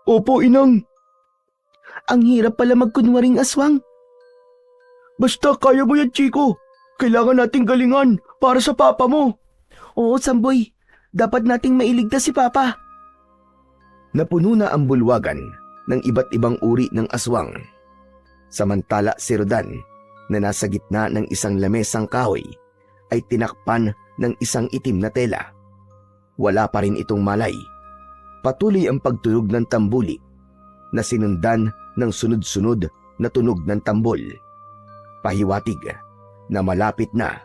Opo, Inang. Ang hirap pala magkunwaring aswang. Basta kaya mo yan, Chico. Kailangan nating galingan para sa papa mo. Oo, Samboy. Dapat nating mailigtas si papa. Napuno na ang bulwagan ng iba't ibang uri ng aswang. Samantala si Rodan na nasa gitna ng isang lamesang kahoy ay tinakpan ng isang itim na tela. Wala pa rin itong malay. Patuloy ang pagtunog ng tambuli na sinundan ng sunod-sunod na tunog ng tambol. Pahiwatig na malapit na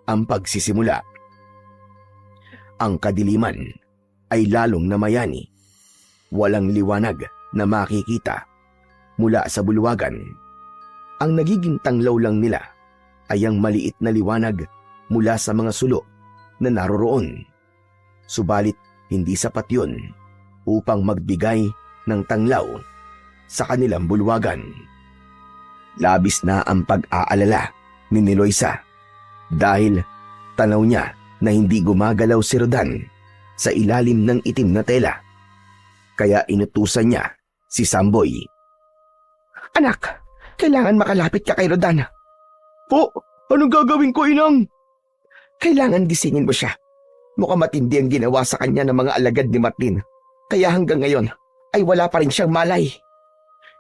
ang pagsisimula. Ang kadiliman ay lalong namayani. Walang liwanag na makikita mula sa bulwagan. Ang nagiging tanglaw lang nila ay ang maliit na liwanag mula sa mga sulo na naroroon. Subalit hindi sapat yun upang magbigay ng tanglaw sa kanilang bulwagan. Labis na ang pag-aalala ni Niloisa dahil tanaw niya na hindi gumagalaw si Rodan sa ilalim ng itim na tela. Kaya inutusan niya si Samboy. Anak, Kailangan makalapit ka kay Rodan. Po, anong gagawin ko, Inang? Kailangan gisingin mo siya. Mukhang matindi ang ginawa sa kanya ng mga alagad ni Martin. Kaya hanggang ngayon ay wala pa rin siyang malay.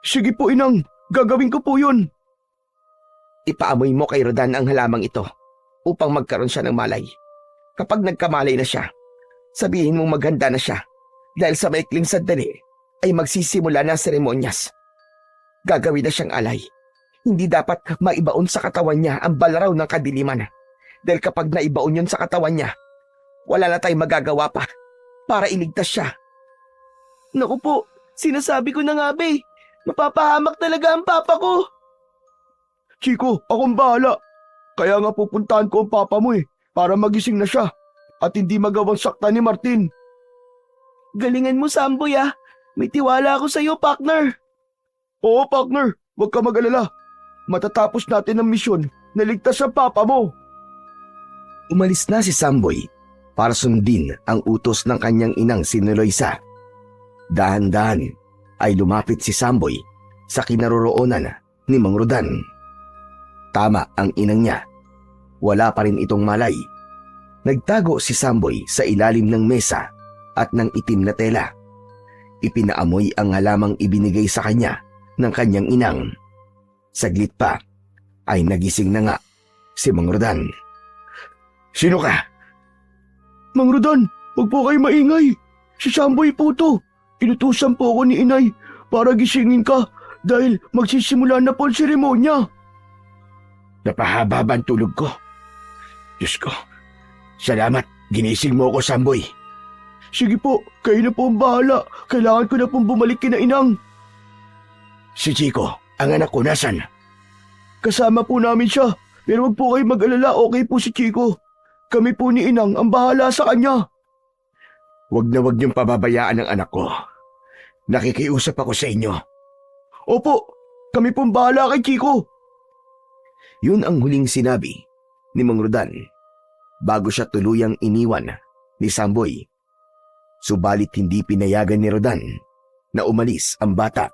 Sige po, Inang. Gagawin ko po yun. Ipaamoy mo kay Rodan ang halamang ito upang magkaroon siya ng malay. Kapag nagkamalay na siya, sabihin mong maghanda na siya dahil sa maikling sandali ay magsisimula na ang seremonyas. Gagawin na siyang alay. Hindi dapat maibaon sa katawan niya ang balaraw ng kadiliman. Dahil kapag naibaon yun sa katawan niya, wala na tayong magagawa pa para iligtas siya. Naku po, sinasabi ko na nga ba eh. Mapapahamak talaga ang papa ko. Chico, akong bahala. Kaya nga pupuntahan ko ang papa mo para magising na siya at hindi magawang sakta ni Martin. Galingan mo, Samboy ah. May tiwala ako sa iyo, partner. Oo, partner. Huwag ka mag-alala. Matatapos natin ang misyon na ligtas ang papa mo. Umalis na si Samboy para sundin ang utos ng kanyang inang si Eloisa. Dahan-dahan ay lumapit si Samboy sa kinaroroonan ni Mang Rodan. Tama ang inang niya. Wala pa rin itong malay. Nagtago si Samboy sa ilalim ng mesa at ng itim na tela. Ipinaamoy ang halamang ibinigay sa kanya ng kanyang inang. Saglit pa ay nagising na nga si Mang Rodan. Sino ka? Mang Rodan, huwag po kayo maingay. Si Samboy po to. Inutusan po ako ni Inay para gisingin ka dahil magsisimula na po ang seremonya. Napahaba ba ang tulog ko? Diyos ko, salamat. Ginising mo ako, Samboy. Sige po, kayo na po ang bahala. Kailangan ko na pong bumalik kina Inang. Si Chico, ang anak ko, nasan? Kasama po namin siya. Pero wag po kayo mag-alala, okay po si Chico. Kami po ni Inang ang bahala sa kanya. Wag na wag niyong pababayaan ang anak ko. Nakikiusap ako sa inyo. Opo, kami pong bahala kay Chico. Yun ang huling sinabi ni Mang Rodan bago siya tuluyang iniwan ni Samboy. Subalit hindi pinayagan ni Rodan na umalis ang bata.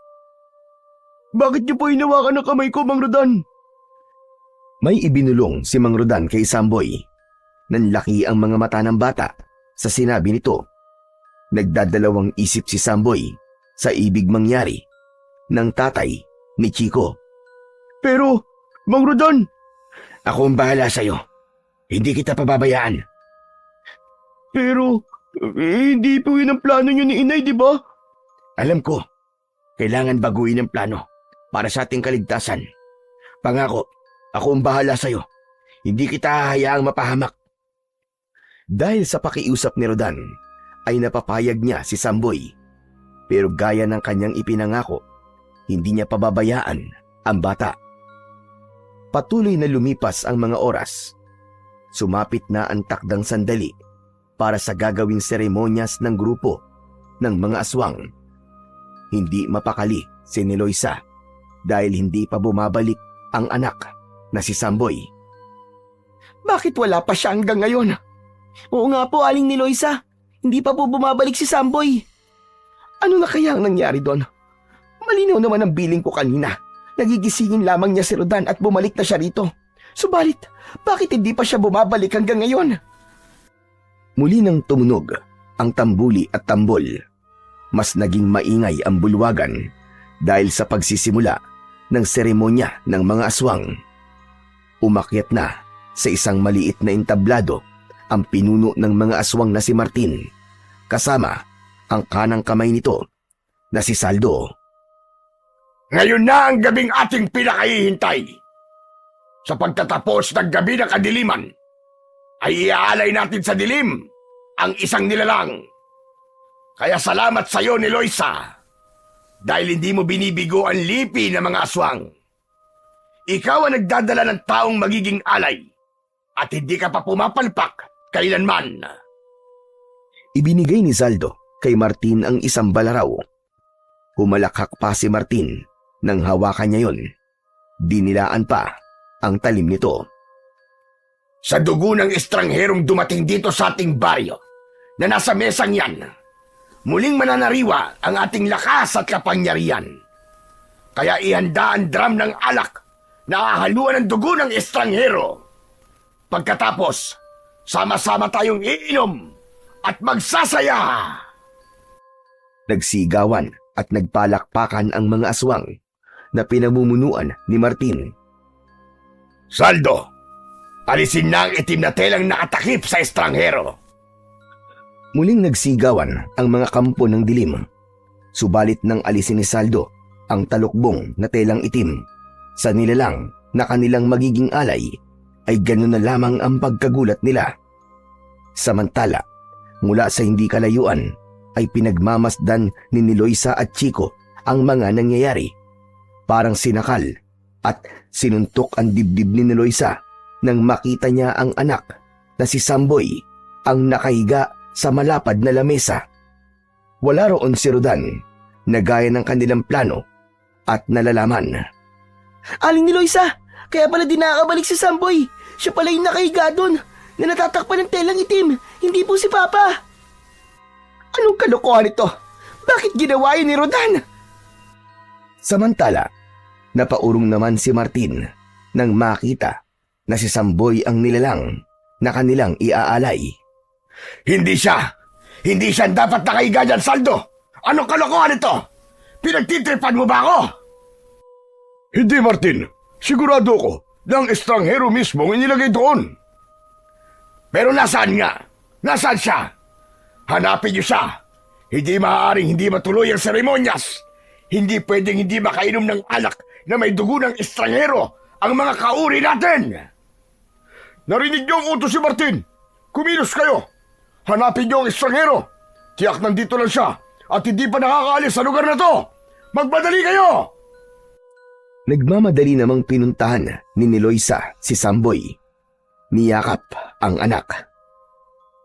Bakit niyo po hinawakan ang kamay ko, Mang Rodan? May ibinulong si Mang Rodan kay Samboy. Nanlaki ang mga mata ng bata sa sinabi nito. Nagdadalawang isip si Samboy sa ibig mangyari ng tatay ni Chico. Pero, Mang Rodan, ako ang bahala sa'yo. Hindi kita pababayaan. Pero, hindi po yun ang plano niyo ni Inay, di ba? Alam ko, kailangan baguhin ang plano para sa ating kaligtasan. Pangako, ako ang bahala sa'yo. Hindi kita hahayaang mapahamak. Dahil sa pakiusap ni Rodan, ay napapayag niya si Samboy. Pero gaya ng kanyang ipinangako, hindi niya pababayaan ang bata. Patuloy na lumipas ang mga oras. Sumapit na ang takdang sandali para sa gagawing seremonyas ng grupo ng mga aswang. Hindi mapakali si Eloisa dahil hindi pa bumabalik ang anak na si Samboy. Bakit wala pa siya hanggang ngayon? Oo nga po, Aling Eloisa. Hindi pa po bumabalik si Samboy. Ano na kaya ang nangyari doon? Malinaw naman ang biling ko kanina. Nagigisingin lamang niya si Rodan at bumalik na siya rito. Subalit, bakit hindi pa siya bumabalik hanggang ngayon? Muli nang tumunog ang tambuli at tambol. Mas naging maingay ang bulwagan dahil sa pagsisimula ng seremonya ng mga aswang. Umakyat na sa isang maliit na entablado ang pinuno ng mga aswang na si Martin, kasama ang kanang kamay nito na si Saldo. Ngayon na ang gabing ating pinakahihintay. Sa pagtatapos ng gabi ng kadiliman, ay iaalay natin sa dilim ang isang nilalang. Kaya salamat sa iyo, Eloisa, dahil hindi mo binibigo ang lipi ng mga aswang. Ikaw ang nagdadala ng taong magiging alay at hindi ka pa pumapalpak kailanman. Ibinigay ni Saldo kay Martin ang isang balaraw. Humalakhak pa si Martin nang hawakan niya yon. Dinilaan pa ang talim nito. Sa dugo ng estrangherong dumating dito sa ating baryo na nasa mesang yan, muling mananariwa ang ating lakas at kapangyarihan. Kaya ihanda ang drum ng alak na haluan ng dugo ng estranghero. Pagkatapos, sama-sama tayong iinom at magsasaya. Nagsigawan at nagpalakpakan ang mga aswang na pinamumunuan ni Martin. Saldo, alisin na ang itim na telang nakatakip sa estranghero. Muling nagsigawan ang mga kampo ng dilim. Subalit nang alisin ni Saldo ang talukbong na telang itim sa nilalang na kanilang magiging alay, ay ganoon na lamang ang pagkagulat nila. Samantala, mula sa hindi kalayuan ay pinagmamasdan ni Niloisa at Chico ang mga nangyayari. Parang sinakal at sinuntok ang dibdib ni Niloisa nang makita niya ang anak na si Samboy ang nakahiga sa malapad na lamesa. Wala roon si Rodan na gaya ng kanilang plano at nalalaman. Aling Niloisa, kaya pala di nakakabalik si Samboy. Siya pala yung nakahiga doon na natatakpan ng telang itim, hindi po si Papa. Anong kalokohan ito? Bakit ginawa yun ni Rodan? Samantala, napaurong naman si Martin nang makita na si Samboy ang nilalang na kanilang iaalay. Hindi siya! Hindi siya dapat nakahiga dyan, Saldo! Anong kalokohan ito? Pinagtitripan mo ba ako? Hindi, Martin. Sigurado ko na ang estranghero mismo ang inilagay doon. Pero nasaan nga? Nasaan siya? Hanapin niyo siya. Hindi maaaring hindi matuloy ang seremonyas. Hindi pwedeng hindi makainom ng alak na may dugo ng estranghero ang mga kauri natin. Narinig niyo ang utos si Martin. Kumilos kayo. Hanapin niyo ang estranghero. Tiyak nandito lang siya at hindi pa nakakaalis sa lugar na to. Magmadali kayo! Nagmamadali namang pinuntahan ni Niloisa si Samboy. Niyakap ang anak.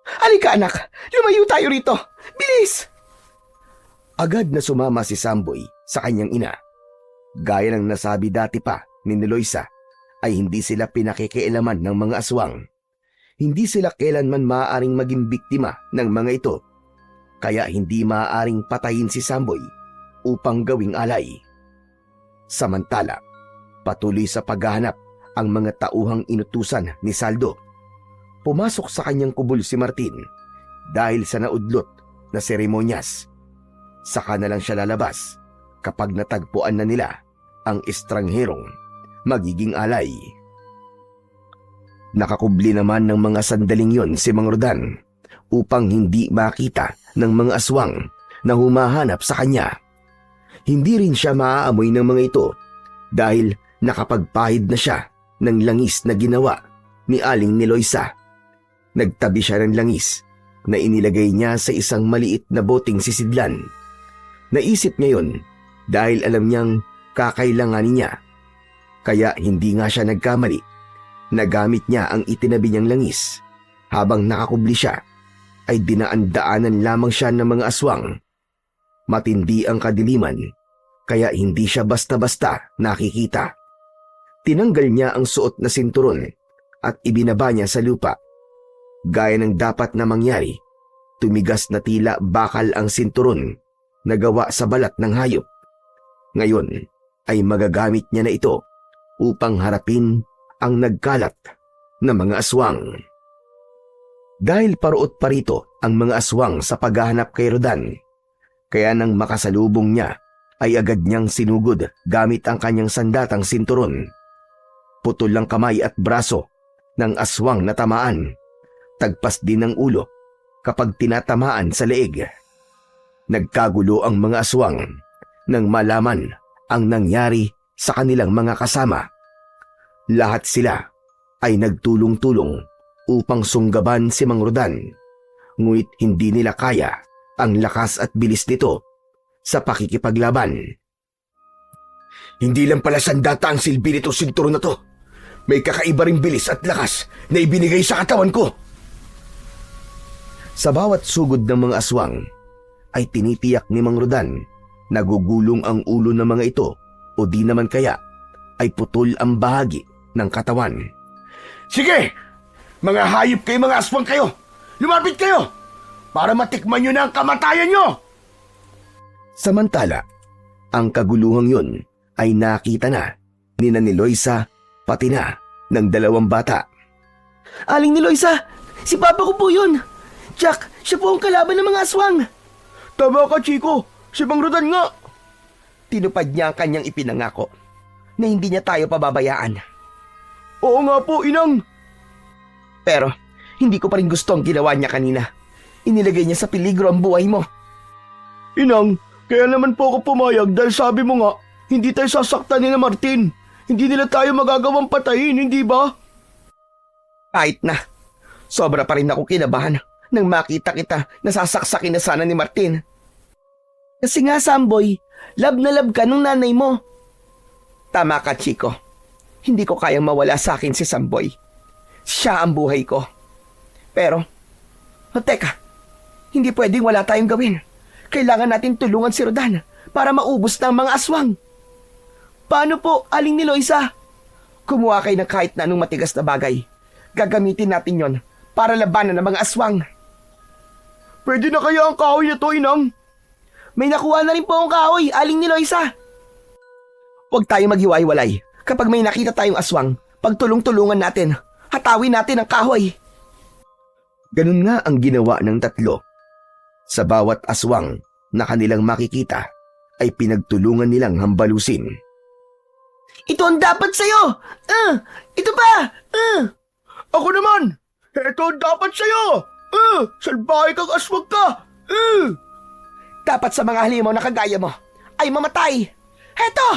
Halika anak, lumayo tayo rito. Bilis! Agad na sumama si Samboy sa kanyang ina. Gaya ng nasabi dati pa ni Niloisa, ay hindi sila pinakikialaman ng mga aswang. Hindi sila kailanman maaaring maging biktima ng mga ito. Kaya hindi maaaring patayin si Samboy upang gawing alay. Samantala, patuloy sa paghahanap ang mga tauhang inutusan ni Saldo. Pumasok sa kanyang kubol si Martin dahil sa naudlot na seremonyas. Saka na lang siya lalabas kapag natagpuan na nila ang estrangherong magiging alay. Nakakubli naman ng mga sandaling yon si Mang Rodan upang hindi makita ng mga aswang na humahanap sa kanya. Hindi rin siya maaamoy ng mga ito dahil nakapagpahid na siya ng langis na ginawa ni Aling Niloisa. Nagtabi siya ng langis na inilagay niya sa isang maliit na boteng sisidlan. Naisip niya yun dahil alam niyang kakailanganin niya. Kaya hindi nga siya nagkamali. Nagamit niya ang itinabi niyang langis. Habang nakakubli siya, ay dinaan-daanan lamang siya ng mga aswang. Matindi ang kadiliman, kaya hindi siya basta-basta nakikita. Tinanggal niya ang suot na sinturon at ibinaba niya sa lupa. Gaya ng dapat na mangyari, tumigas na tila bakal ang sinturon na gawa sa balat ng hayop. Ngayon ay magagamit niya na ito upang harapin ang nagkalat na mga aswang. Dahil paruot parito ang mga aswang sa paghahanap kay Rodan, kaya nang makasalubong niya ay agad niyang sinugod gamit ang kanyang sandatang sinturon. Putol lang kamay at braso ng aswang na tamaan. Tagpas din ang ulo kapag tinatamaan sa leeg. Nagkagulo ang mga aswang nang malaman ang nangyari sa kanilang mga kasama. Lahat sila ay nagtulong-tulong upang sunggaban si Mang Rodan, ngunit hindi nila kaya ang lakas at bilis nito sa pakikipaglaban. Hindi lang pala sandata ang silbi nito sinturon na to. May kakaiba ring bilis at lakas na ibinigay sa katawan ko. Sa bawat sugod ng mga aswang, ay tinitiyak ni Mang Rodan na gugulong ang ulo ng mga ito o di naman kaya ay putol ang bahagi ng katawan. Sige! Mga hayop kayo, mga aswang kayo! Lumapit kayo! Para matikman nyo na ang kamatayan nyo! Samantala, ang kaguluhang yun ay nakita na ni Loisa pati na ng dalawang bata. Aling ni Loisa, si Papa ko po yun. Jack, siya po ang kalaban ng mga aswang. Tama ka, Chico. Si Mang Rodan nga. Tinupad niya ang kanyang ipinangako na hindi niya tayo pababayaan. Oo nga po, Inang. Pero hindi ko pa rin gusto ang ginawa niya kanina. Inilagay niya sa peligro ang buhay mo. Inang, kaya naman po ako pumayag dahil sabi mo nga, hindi tayo sasaktan ni Martin. Hindi nila tayo magagawang patayin, hindi ba? Kahit na, sobra pa rin ako kinabahan nang makita kita na sasaksakin na sana ni Martin. Kasi nga, Samboy, love na love ka nung nanay mo. Tama ka, Chico. Hindi ko kayang mawala sa akin si Samboy. Siya ang buhay ko. Pero, teka, hindi pwedeng wala tayong gawin. Kailangan natin tulungan si Rodan para maubos na ang mga aswang. Paano po, Aling ni Loisa? Kumuha kayo ng kahit na anong matigas na bagay. Gagamitin natin yon para labanan ng mga aswang. Pwede na kaya ang kahoy na to, Inang? May nakuha na rin po akong kahoy, Aling ni Loisa. Huwag tayo maghiwa-hiwalay. Kapag may nakita tayong aswang, pagtulong-tulungan natin. Hatawin natin ang kahoy. Ganun nga ang ginawa ng tatlo. Sa bawat aswang na kanilang makikita ay pinagtulungan nilang hambalusin. Ito ang dapat sa'yo! Ito pa! Ako naman! Ito ang dapat sa'yo! Salbahe kang aswang ka! Dapat sa mga halimaw na kagaya mo ay mamatay. Heto!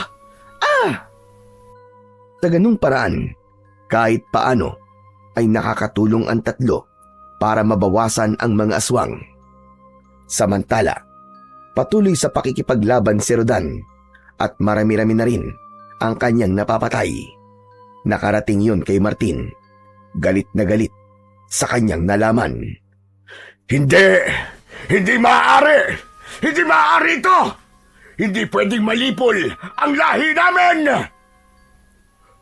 Sa ganung paraan, kahit paano ay nakakatulong ang tatlo para mabawasan ang mga aswang. Samantala, patuloy sa pakikipaglaban si Rodan at marami-rami na rin ang kanyang napapatay. Nakarating yun kay Martin. Galit na galit sa kanyang nalaman. Hindi! Hindi maaari! Hindi maaari ito! Hindi pwedeng malipol ang lahi namin!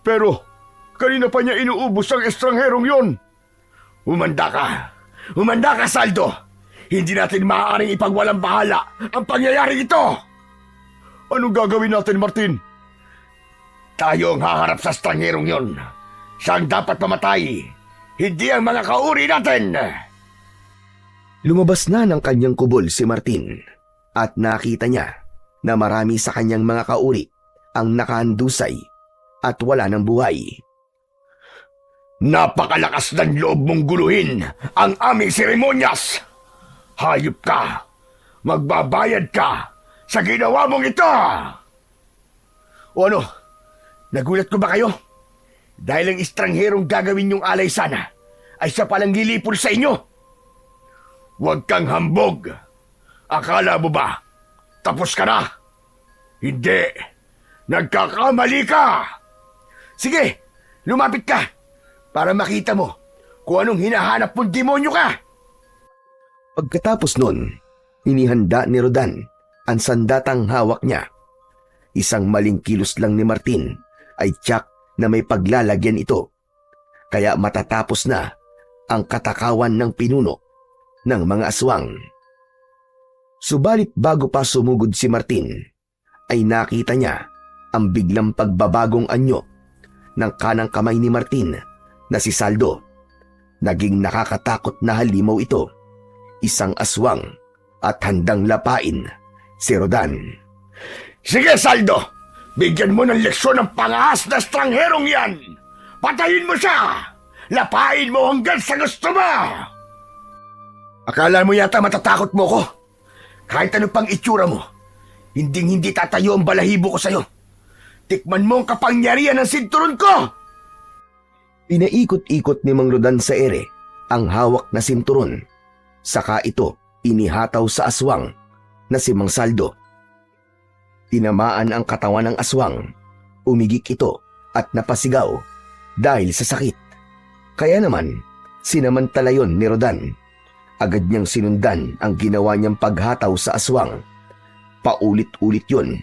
Pero, kanina pa niya inuubos ang estrangherong yon. Umanda ka! Umanda ka, Saldo! Hindi natin maaaring ipagwalang bahala ang pangyayari ito! Anong gagawin natin, Martin? Tayo ang haharap sa estrangherong yon. Siya ang dapat mamatay, hindi ang mga kauri natin! Lumabas na ng kanyang kubol si Martin at nakita niya na marami sa kanyang mga kauri ang nakahandusay at wala ng buhay. Napakalakas ng loob mong guluhin ang aming seremonyas! Hayop ka! Magbabayad ka sa ginawa mong ito! O ano? Nagulat ko ba kayo? Dahil ang estrangherong gagawin yung alay sana ay siya palang lilipol sa inyo. Huwag kang hambog. Akala mo ba tapos ka na? Hindi. Nagkakamali ka. Sige, lumapit ka para makita mo kung anong hinahanap mong demonyo ka. Pagkatapos nun, inihanda ni Rodan ang sandatang hawak niya. Isang maling kilos lang ni Martin ay tiyak na may paglalagyan ito, kaya matatapos na ang katakawan ng pinuno ng mga aswang. Subalit bago pa sumugod si Martin, ay nakita niya ang biglang pagbabagong anyo ng kanang kamay ni Martin na si Saldo. Naging nakakatakot na halimaw ito, isang aswang at handang lapain si Rodan. Sige, Saldo! Bigyan mo ng leksyon ng pangahas na estrangherong yan! Patayin mo siya! Lapain mo hanggang sa gusto mo! Akala mo yata matatakot mo ko? Kahit ano pang itsura mo, hindi tatayo ang balahibo ko sa'yo. Tikman mo ang kapangyarihan ng sinturon ko! Pinaikot-ikot ni Mang Rodan sa ere ang hawak na sinturon. Saka ito inihataw sa aswang na si Mang Saldo. Tinamaan ang katawan ng aswang. Umigik ito at napasigaw dahil sa sakit. Kaya naman, sinamantala yon ni Rodan. Agad niyang sinundan ang ginawa niyang paghataw sa aswang. Paulit-ulit yon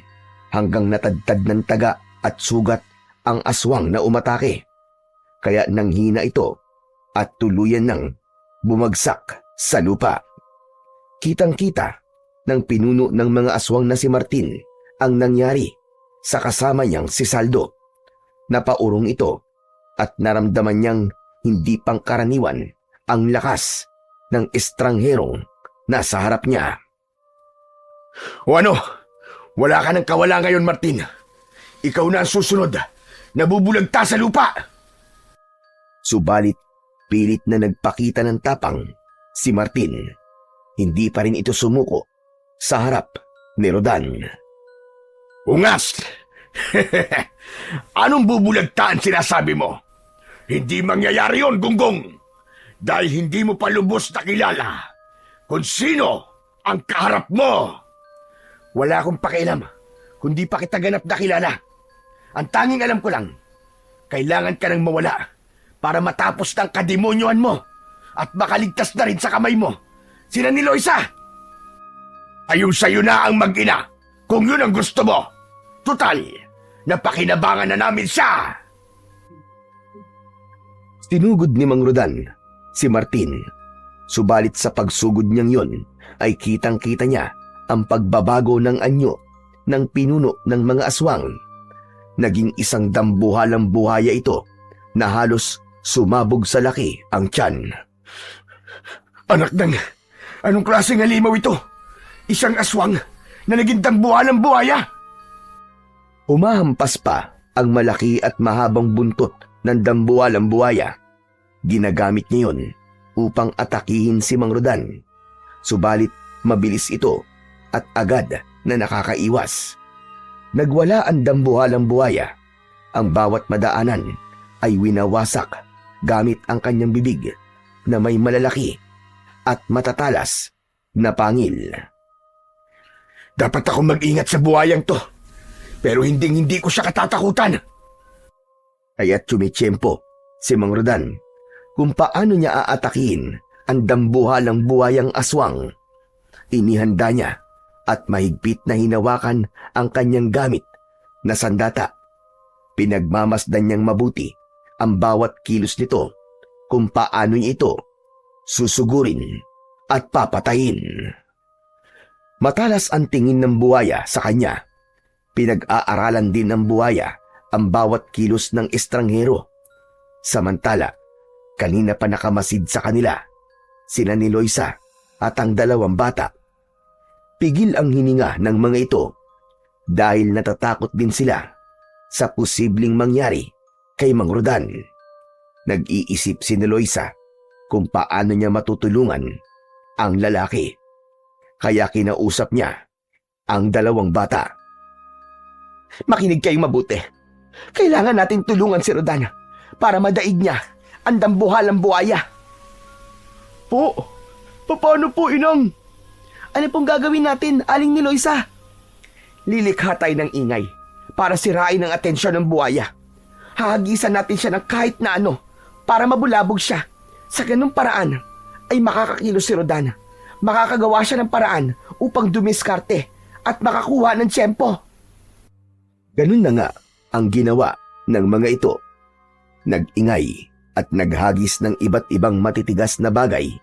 hanggang natadtad ng taga at sugat ang aswang na umatake. Kaya nanghina ito at tuluyan nang bumagsak sa lupa. Kitang-kita ng pinuno ng mga aswang na si Martin ang nangyari sa kasama niyang si Saldo. Napaurong ito at naramdaman niyang hindi pangkaraniwan ang lakas ng estrangherong nasa harap niya. O ano? Wala ka ng kawala ngayon, Martin. Ikaw na ang susunod. Nabubulagta sa lupa. Subalit pilit na nagpakita ng tapang si Martin. Hindi pa rin ito sumuko sa harap ni Rodan. Ungas! Anong bubulagtaan sinasabi mo? Hindi mangyayari yon, Gunggong. Dahil hindi mo pa lubos na kilala kung sino ang kaharap mo. Wala akong pakialam kung di pa kita ganap na kilala. Ang tanging alam ko lang, kailangan ka nang mawala para matapos ng kademonyohan mo at makaligtas na rin sa kamay mo sila ni Loisa. Ayun sa'yo na ang mag-ina kung yun ang gusto mo. Tutal, napakinabangan na namin siya. Tinugod ni Mang Rodan si Martin. Subalit sa pagsugod niyang yun ay kitang-kita niya ang pagbabago ng anyo ng pinuno ng mga aswang. Naging isang dambuhalang buhaya ito na halos sumabog sa laki ang tiyan. Anak ng, anong klaseng halimaw ito? Isang aswang na naging dambuhalang buhaya? Humahampas pa ang malaki at mahabang buntot ng dambuhalang buhaya. Ginagamit niya yun upang atakihin si Mang Rodan. Subalit mabilis ito at agad na nakakaiwas. Nagwala ang dambuhalang buhaya. Ang bawat madaanan ay winawasak gamit ang kanyang bibig na may malalaki at matatalas na pangil. Dapat akong mag-ingat sa buhayang to, pero hindi ko siya katatakutan. Kaya't tumitsyempo si Mang Rodan kung paano niya aatakihin ang dambuhalang buhayang aswang. Inihanda niya at mahigpit na hinawakan ang kanyang gamit na sandata. Pinagmamasdan niyang mabuti ang bawat kilos nito kung paano niya ito susugurin at papatayin. Matalas ang tingin ng buhaya sa kanya. Pinag-aaralan din ng buhaya ang bawat kilos ng estranghero. Samantala, kanina pa nakamasid sa kanila sina ni Loisa at ang dalawang bata. Pigil ang hininga ng mga ito dahil natatakot din sila sa posibleng mangyari kay Mang Rodan. Nag-iisip si Loisa kung paano niya matutulungan ang lalaki. Kaya kinausap niya ang dalawang bata. Makinig kayong mabuti. Kailangan natin tulungan si Rodan para madaig niya ang dambuhalang buhaya. Po, paano po, Inang? Ano pong gagawin natin, Aling ni Loisa? Lilikha tayo ng ingay para sirain ang atensyon ng buhaya. Hahagisan natin siya ng kahit na ano para mabulabog siya. Sa ganung paraan ay makakakilos si Rodan. Makakagawa siya ng paraan upang dumiskarte at makakuha ng tiyempo. Ganun na nga ang ginawa ng mga ito. Nag-ingay at naghagis ng iba't ibang matitigas na bagay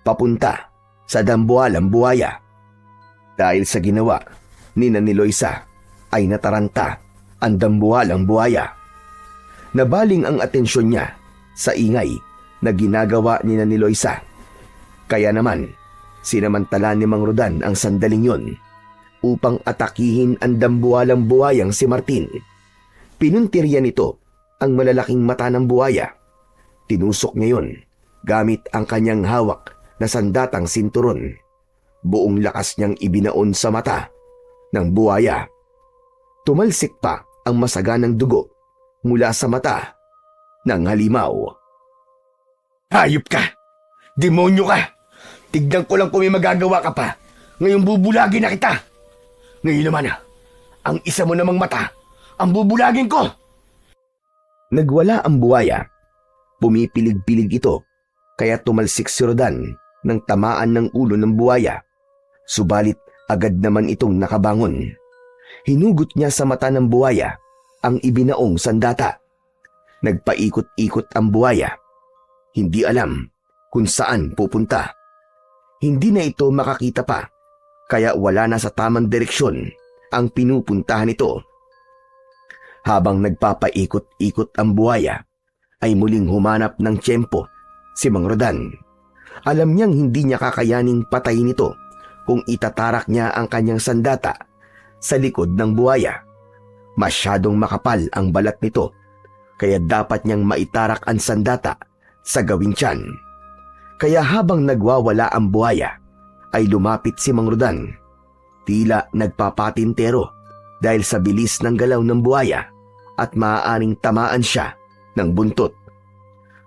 papunta sa dambuhalang buhaya. Dahil sa ginawa ni Loisa ay nataranta ang dambuhalang buhaya. Nabaling ang atensyon niya sa ingay na ginagawa ni Loisa. Kaya naman, sinamantala ni Mang Rodan ang sandaling yon upang atakihin ang dambuhalang buhayang si Martin. Pinuntirya nito ang malalaking mata ng buhaya. Tinusok niya yon gamit ang kanyang hawak na sandatang sinturon. Buong lakas niyang ibinaon sa mata ng buhaya. Tumalsik pa ang masaganang dugo mula sa mata ng halimaw. Hayop ka! Demonyo ka! Tignan ko lang kung may magagawa ka pa. Ngayon bubulagin na kita. Ngayon naman, ang isa mo namang mata, ang bubulagin ko. Nagwala ang buhaya. Pumipilig-pilig ito, kaya tumalsik si Rodan nang tamaan ng ulo ng buhaya. Subalit agad naman itong nakabangon. Hinugot niya sa mata ng buhaya ang ibinaong sandata. Nagpaikot-ikot ang buhaya. Hindi alam kung saan pupunta. Hindi na ito makakita pa, kaya wala na sa tamang direksyon ang pinupuntahan nito. Habang nagpapaikot-ikot ang buhaya, ay muling humanap ng tiyempo si Mang Rodan. Alam niyang hindi niya kakayaning patayin ito kung itatarak niya ang kanyang sandata sa likod ng buhaya. Masyadong makapal ang balat nito, kaya dapat niyang maitarak ang sandata sa gawing tiyan. Kaya habang nagwawala ang buhaya, ay lumapit si Mang Rodan. Tila nagpapatintero dahil sa bilis ng galaw ng buhaya at maaaring tamaan siya ng buntot.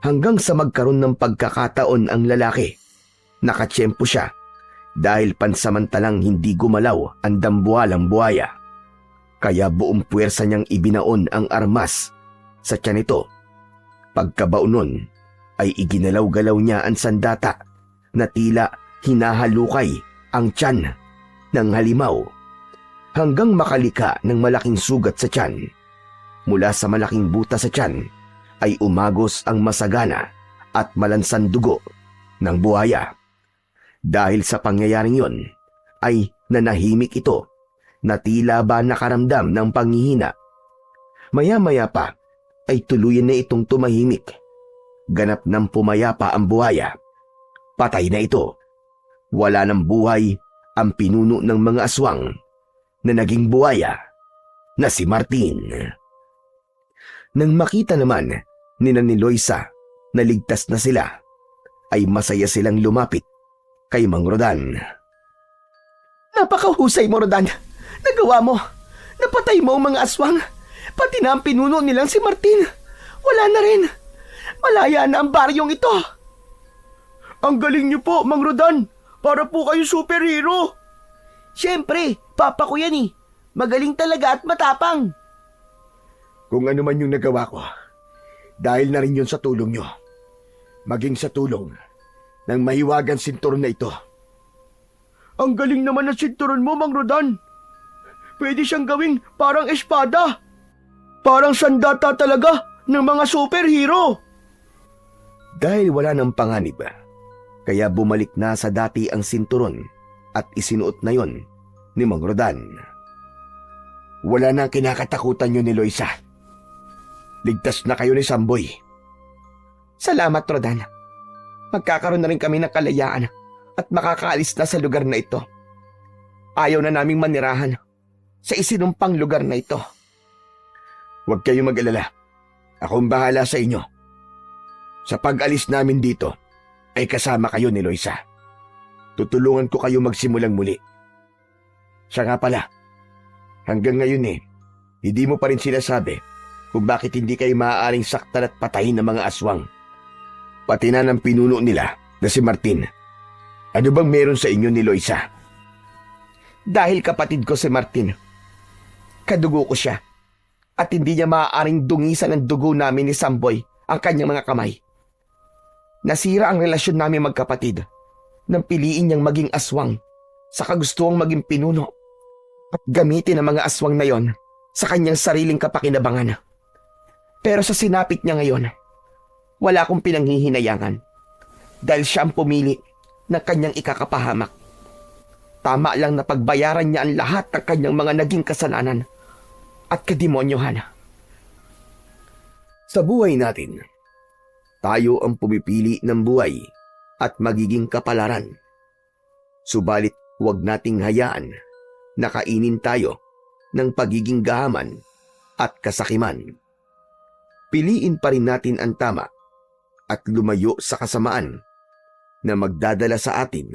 Hanggang sa magkaroon ng pagkakataon ang lalaki, nakatsyempo siya dahil pansamantalang hindi gumalaw ang dambuhalang buhaya. Kaya buong puwersa niyang ibinaon ang armas sa tiyan nito. Pagkabao nun ay iginalaw-galaw niya ang sandata na tila hinahalukay ang tiyan ng halimaw hanggang makalika ng malaking sugat sa tiyan. Mula sa malaking buta sa tiyan ay umagos ang masagana at malansang dugo ng buhaya. Dahil sa pangyayaring yon ay nanahimik ito na tila ba nakaramdam ng panghihina. Maya-maya pa ay tuluyan na itong tumahimik. Ganap ng pumayapa ang buhaya. Patay na ito. Wala ng buhay ang pinuno ng mga aswang na naging buhaya na si Martin. Nang makita naman ni Loisa na ligtas na sila, ay masaya silang lumapit kay Mang Rodan. Napakahusay mo, Rodan. Nagawa mo. Napatay mo ang mga aswang. Pati na ang pinuno nilang si Martin. Wala na rin. Malaya na ang baryong ito. Ang galing niyo po, Mang Rodan. Para po kayo superhero. Siyempre, papa ko yan eh. Magaling talaga at matapang. Kung ano man yung nagawa ko, dahil na rin yun sa tulong nyo. Maging sa tulong ng mahiwagang sinturon na ito. Ang galing naman ng sinturon mo, Mang Rodan. Pwede siyang gawing parang espada. Parang sandata talaga ng mga superhero. Dahil wala ng panganib, kaya bumalik na sa dati ang sinturon at isinuot na yon ni Mang Rodan. Wala na ang kinakatakutan nyo ni Loisa. Ligtas na kayo ni Samboy. Salamat, Rodan. Magkakaroon na rin kami ng kalayaan at makakaalis na sa lugar na ito. Ayaw na naming manirahan sa isinumpang lugar na ito. Huwag kayong mag-alala. Akong bahala sa inyo. Sa pag-alis namin dito, ay kasama kayo ni Loisa. Tutulungan ko kayo magsimulang muli. Siya nga pala, hanggang ngayon hindi mo pa rin sinasabi kung bakit hindi kayo maaaring saktan at patayin ng mga aswang. Pati na ng pinuno nila na si Martin. Ano bang meron sa inyo ni Loisa? Dahil kapatid ko si Martin, kadugo ko siya at hindi niya maaaring dungisan ng dugo namin ni Samboy ang kanyang mga kamay. Nasira ang relasyon namin magkapatid nang piliin niyang maging aswang sa kagustuhang maging pinuno at gamitin ang mga aswang na yon sa kanyang sariling kapakinabangan. Pero sa sinapit niya ngayon, wala akong pinanghihinayangan dahil siya ang pumili ng kanyang ikakapahamak. Tama lang na pagbayaran niya ang lahat ng kanyang mga naging kasalanan at kademonyohan. Sa buhay natin, tayo ang pumipili ng buhay at magiging kapalaran. Subalit huwag nating hayaan na kainin tayo ng pagiging gahaman at kasakiman. Piliin pa rin natin ang tama at lumayo sa kasamaan na magdadala sa atin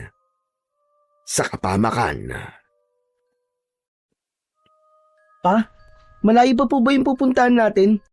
sa kapahamakan. Pa, malayo pa po ba yung pupuntahan natin?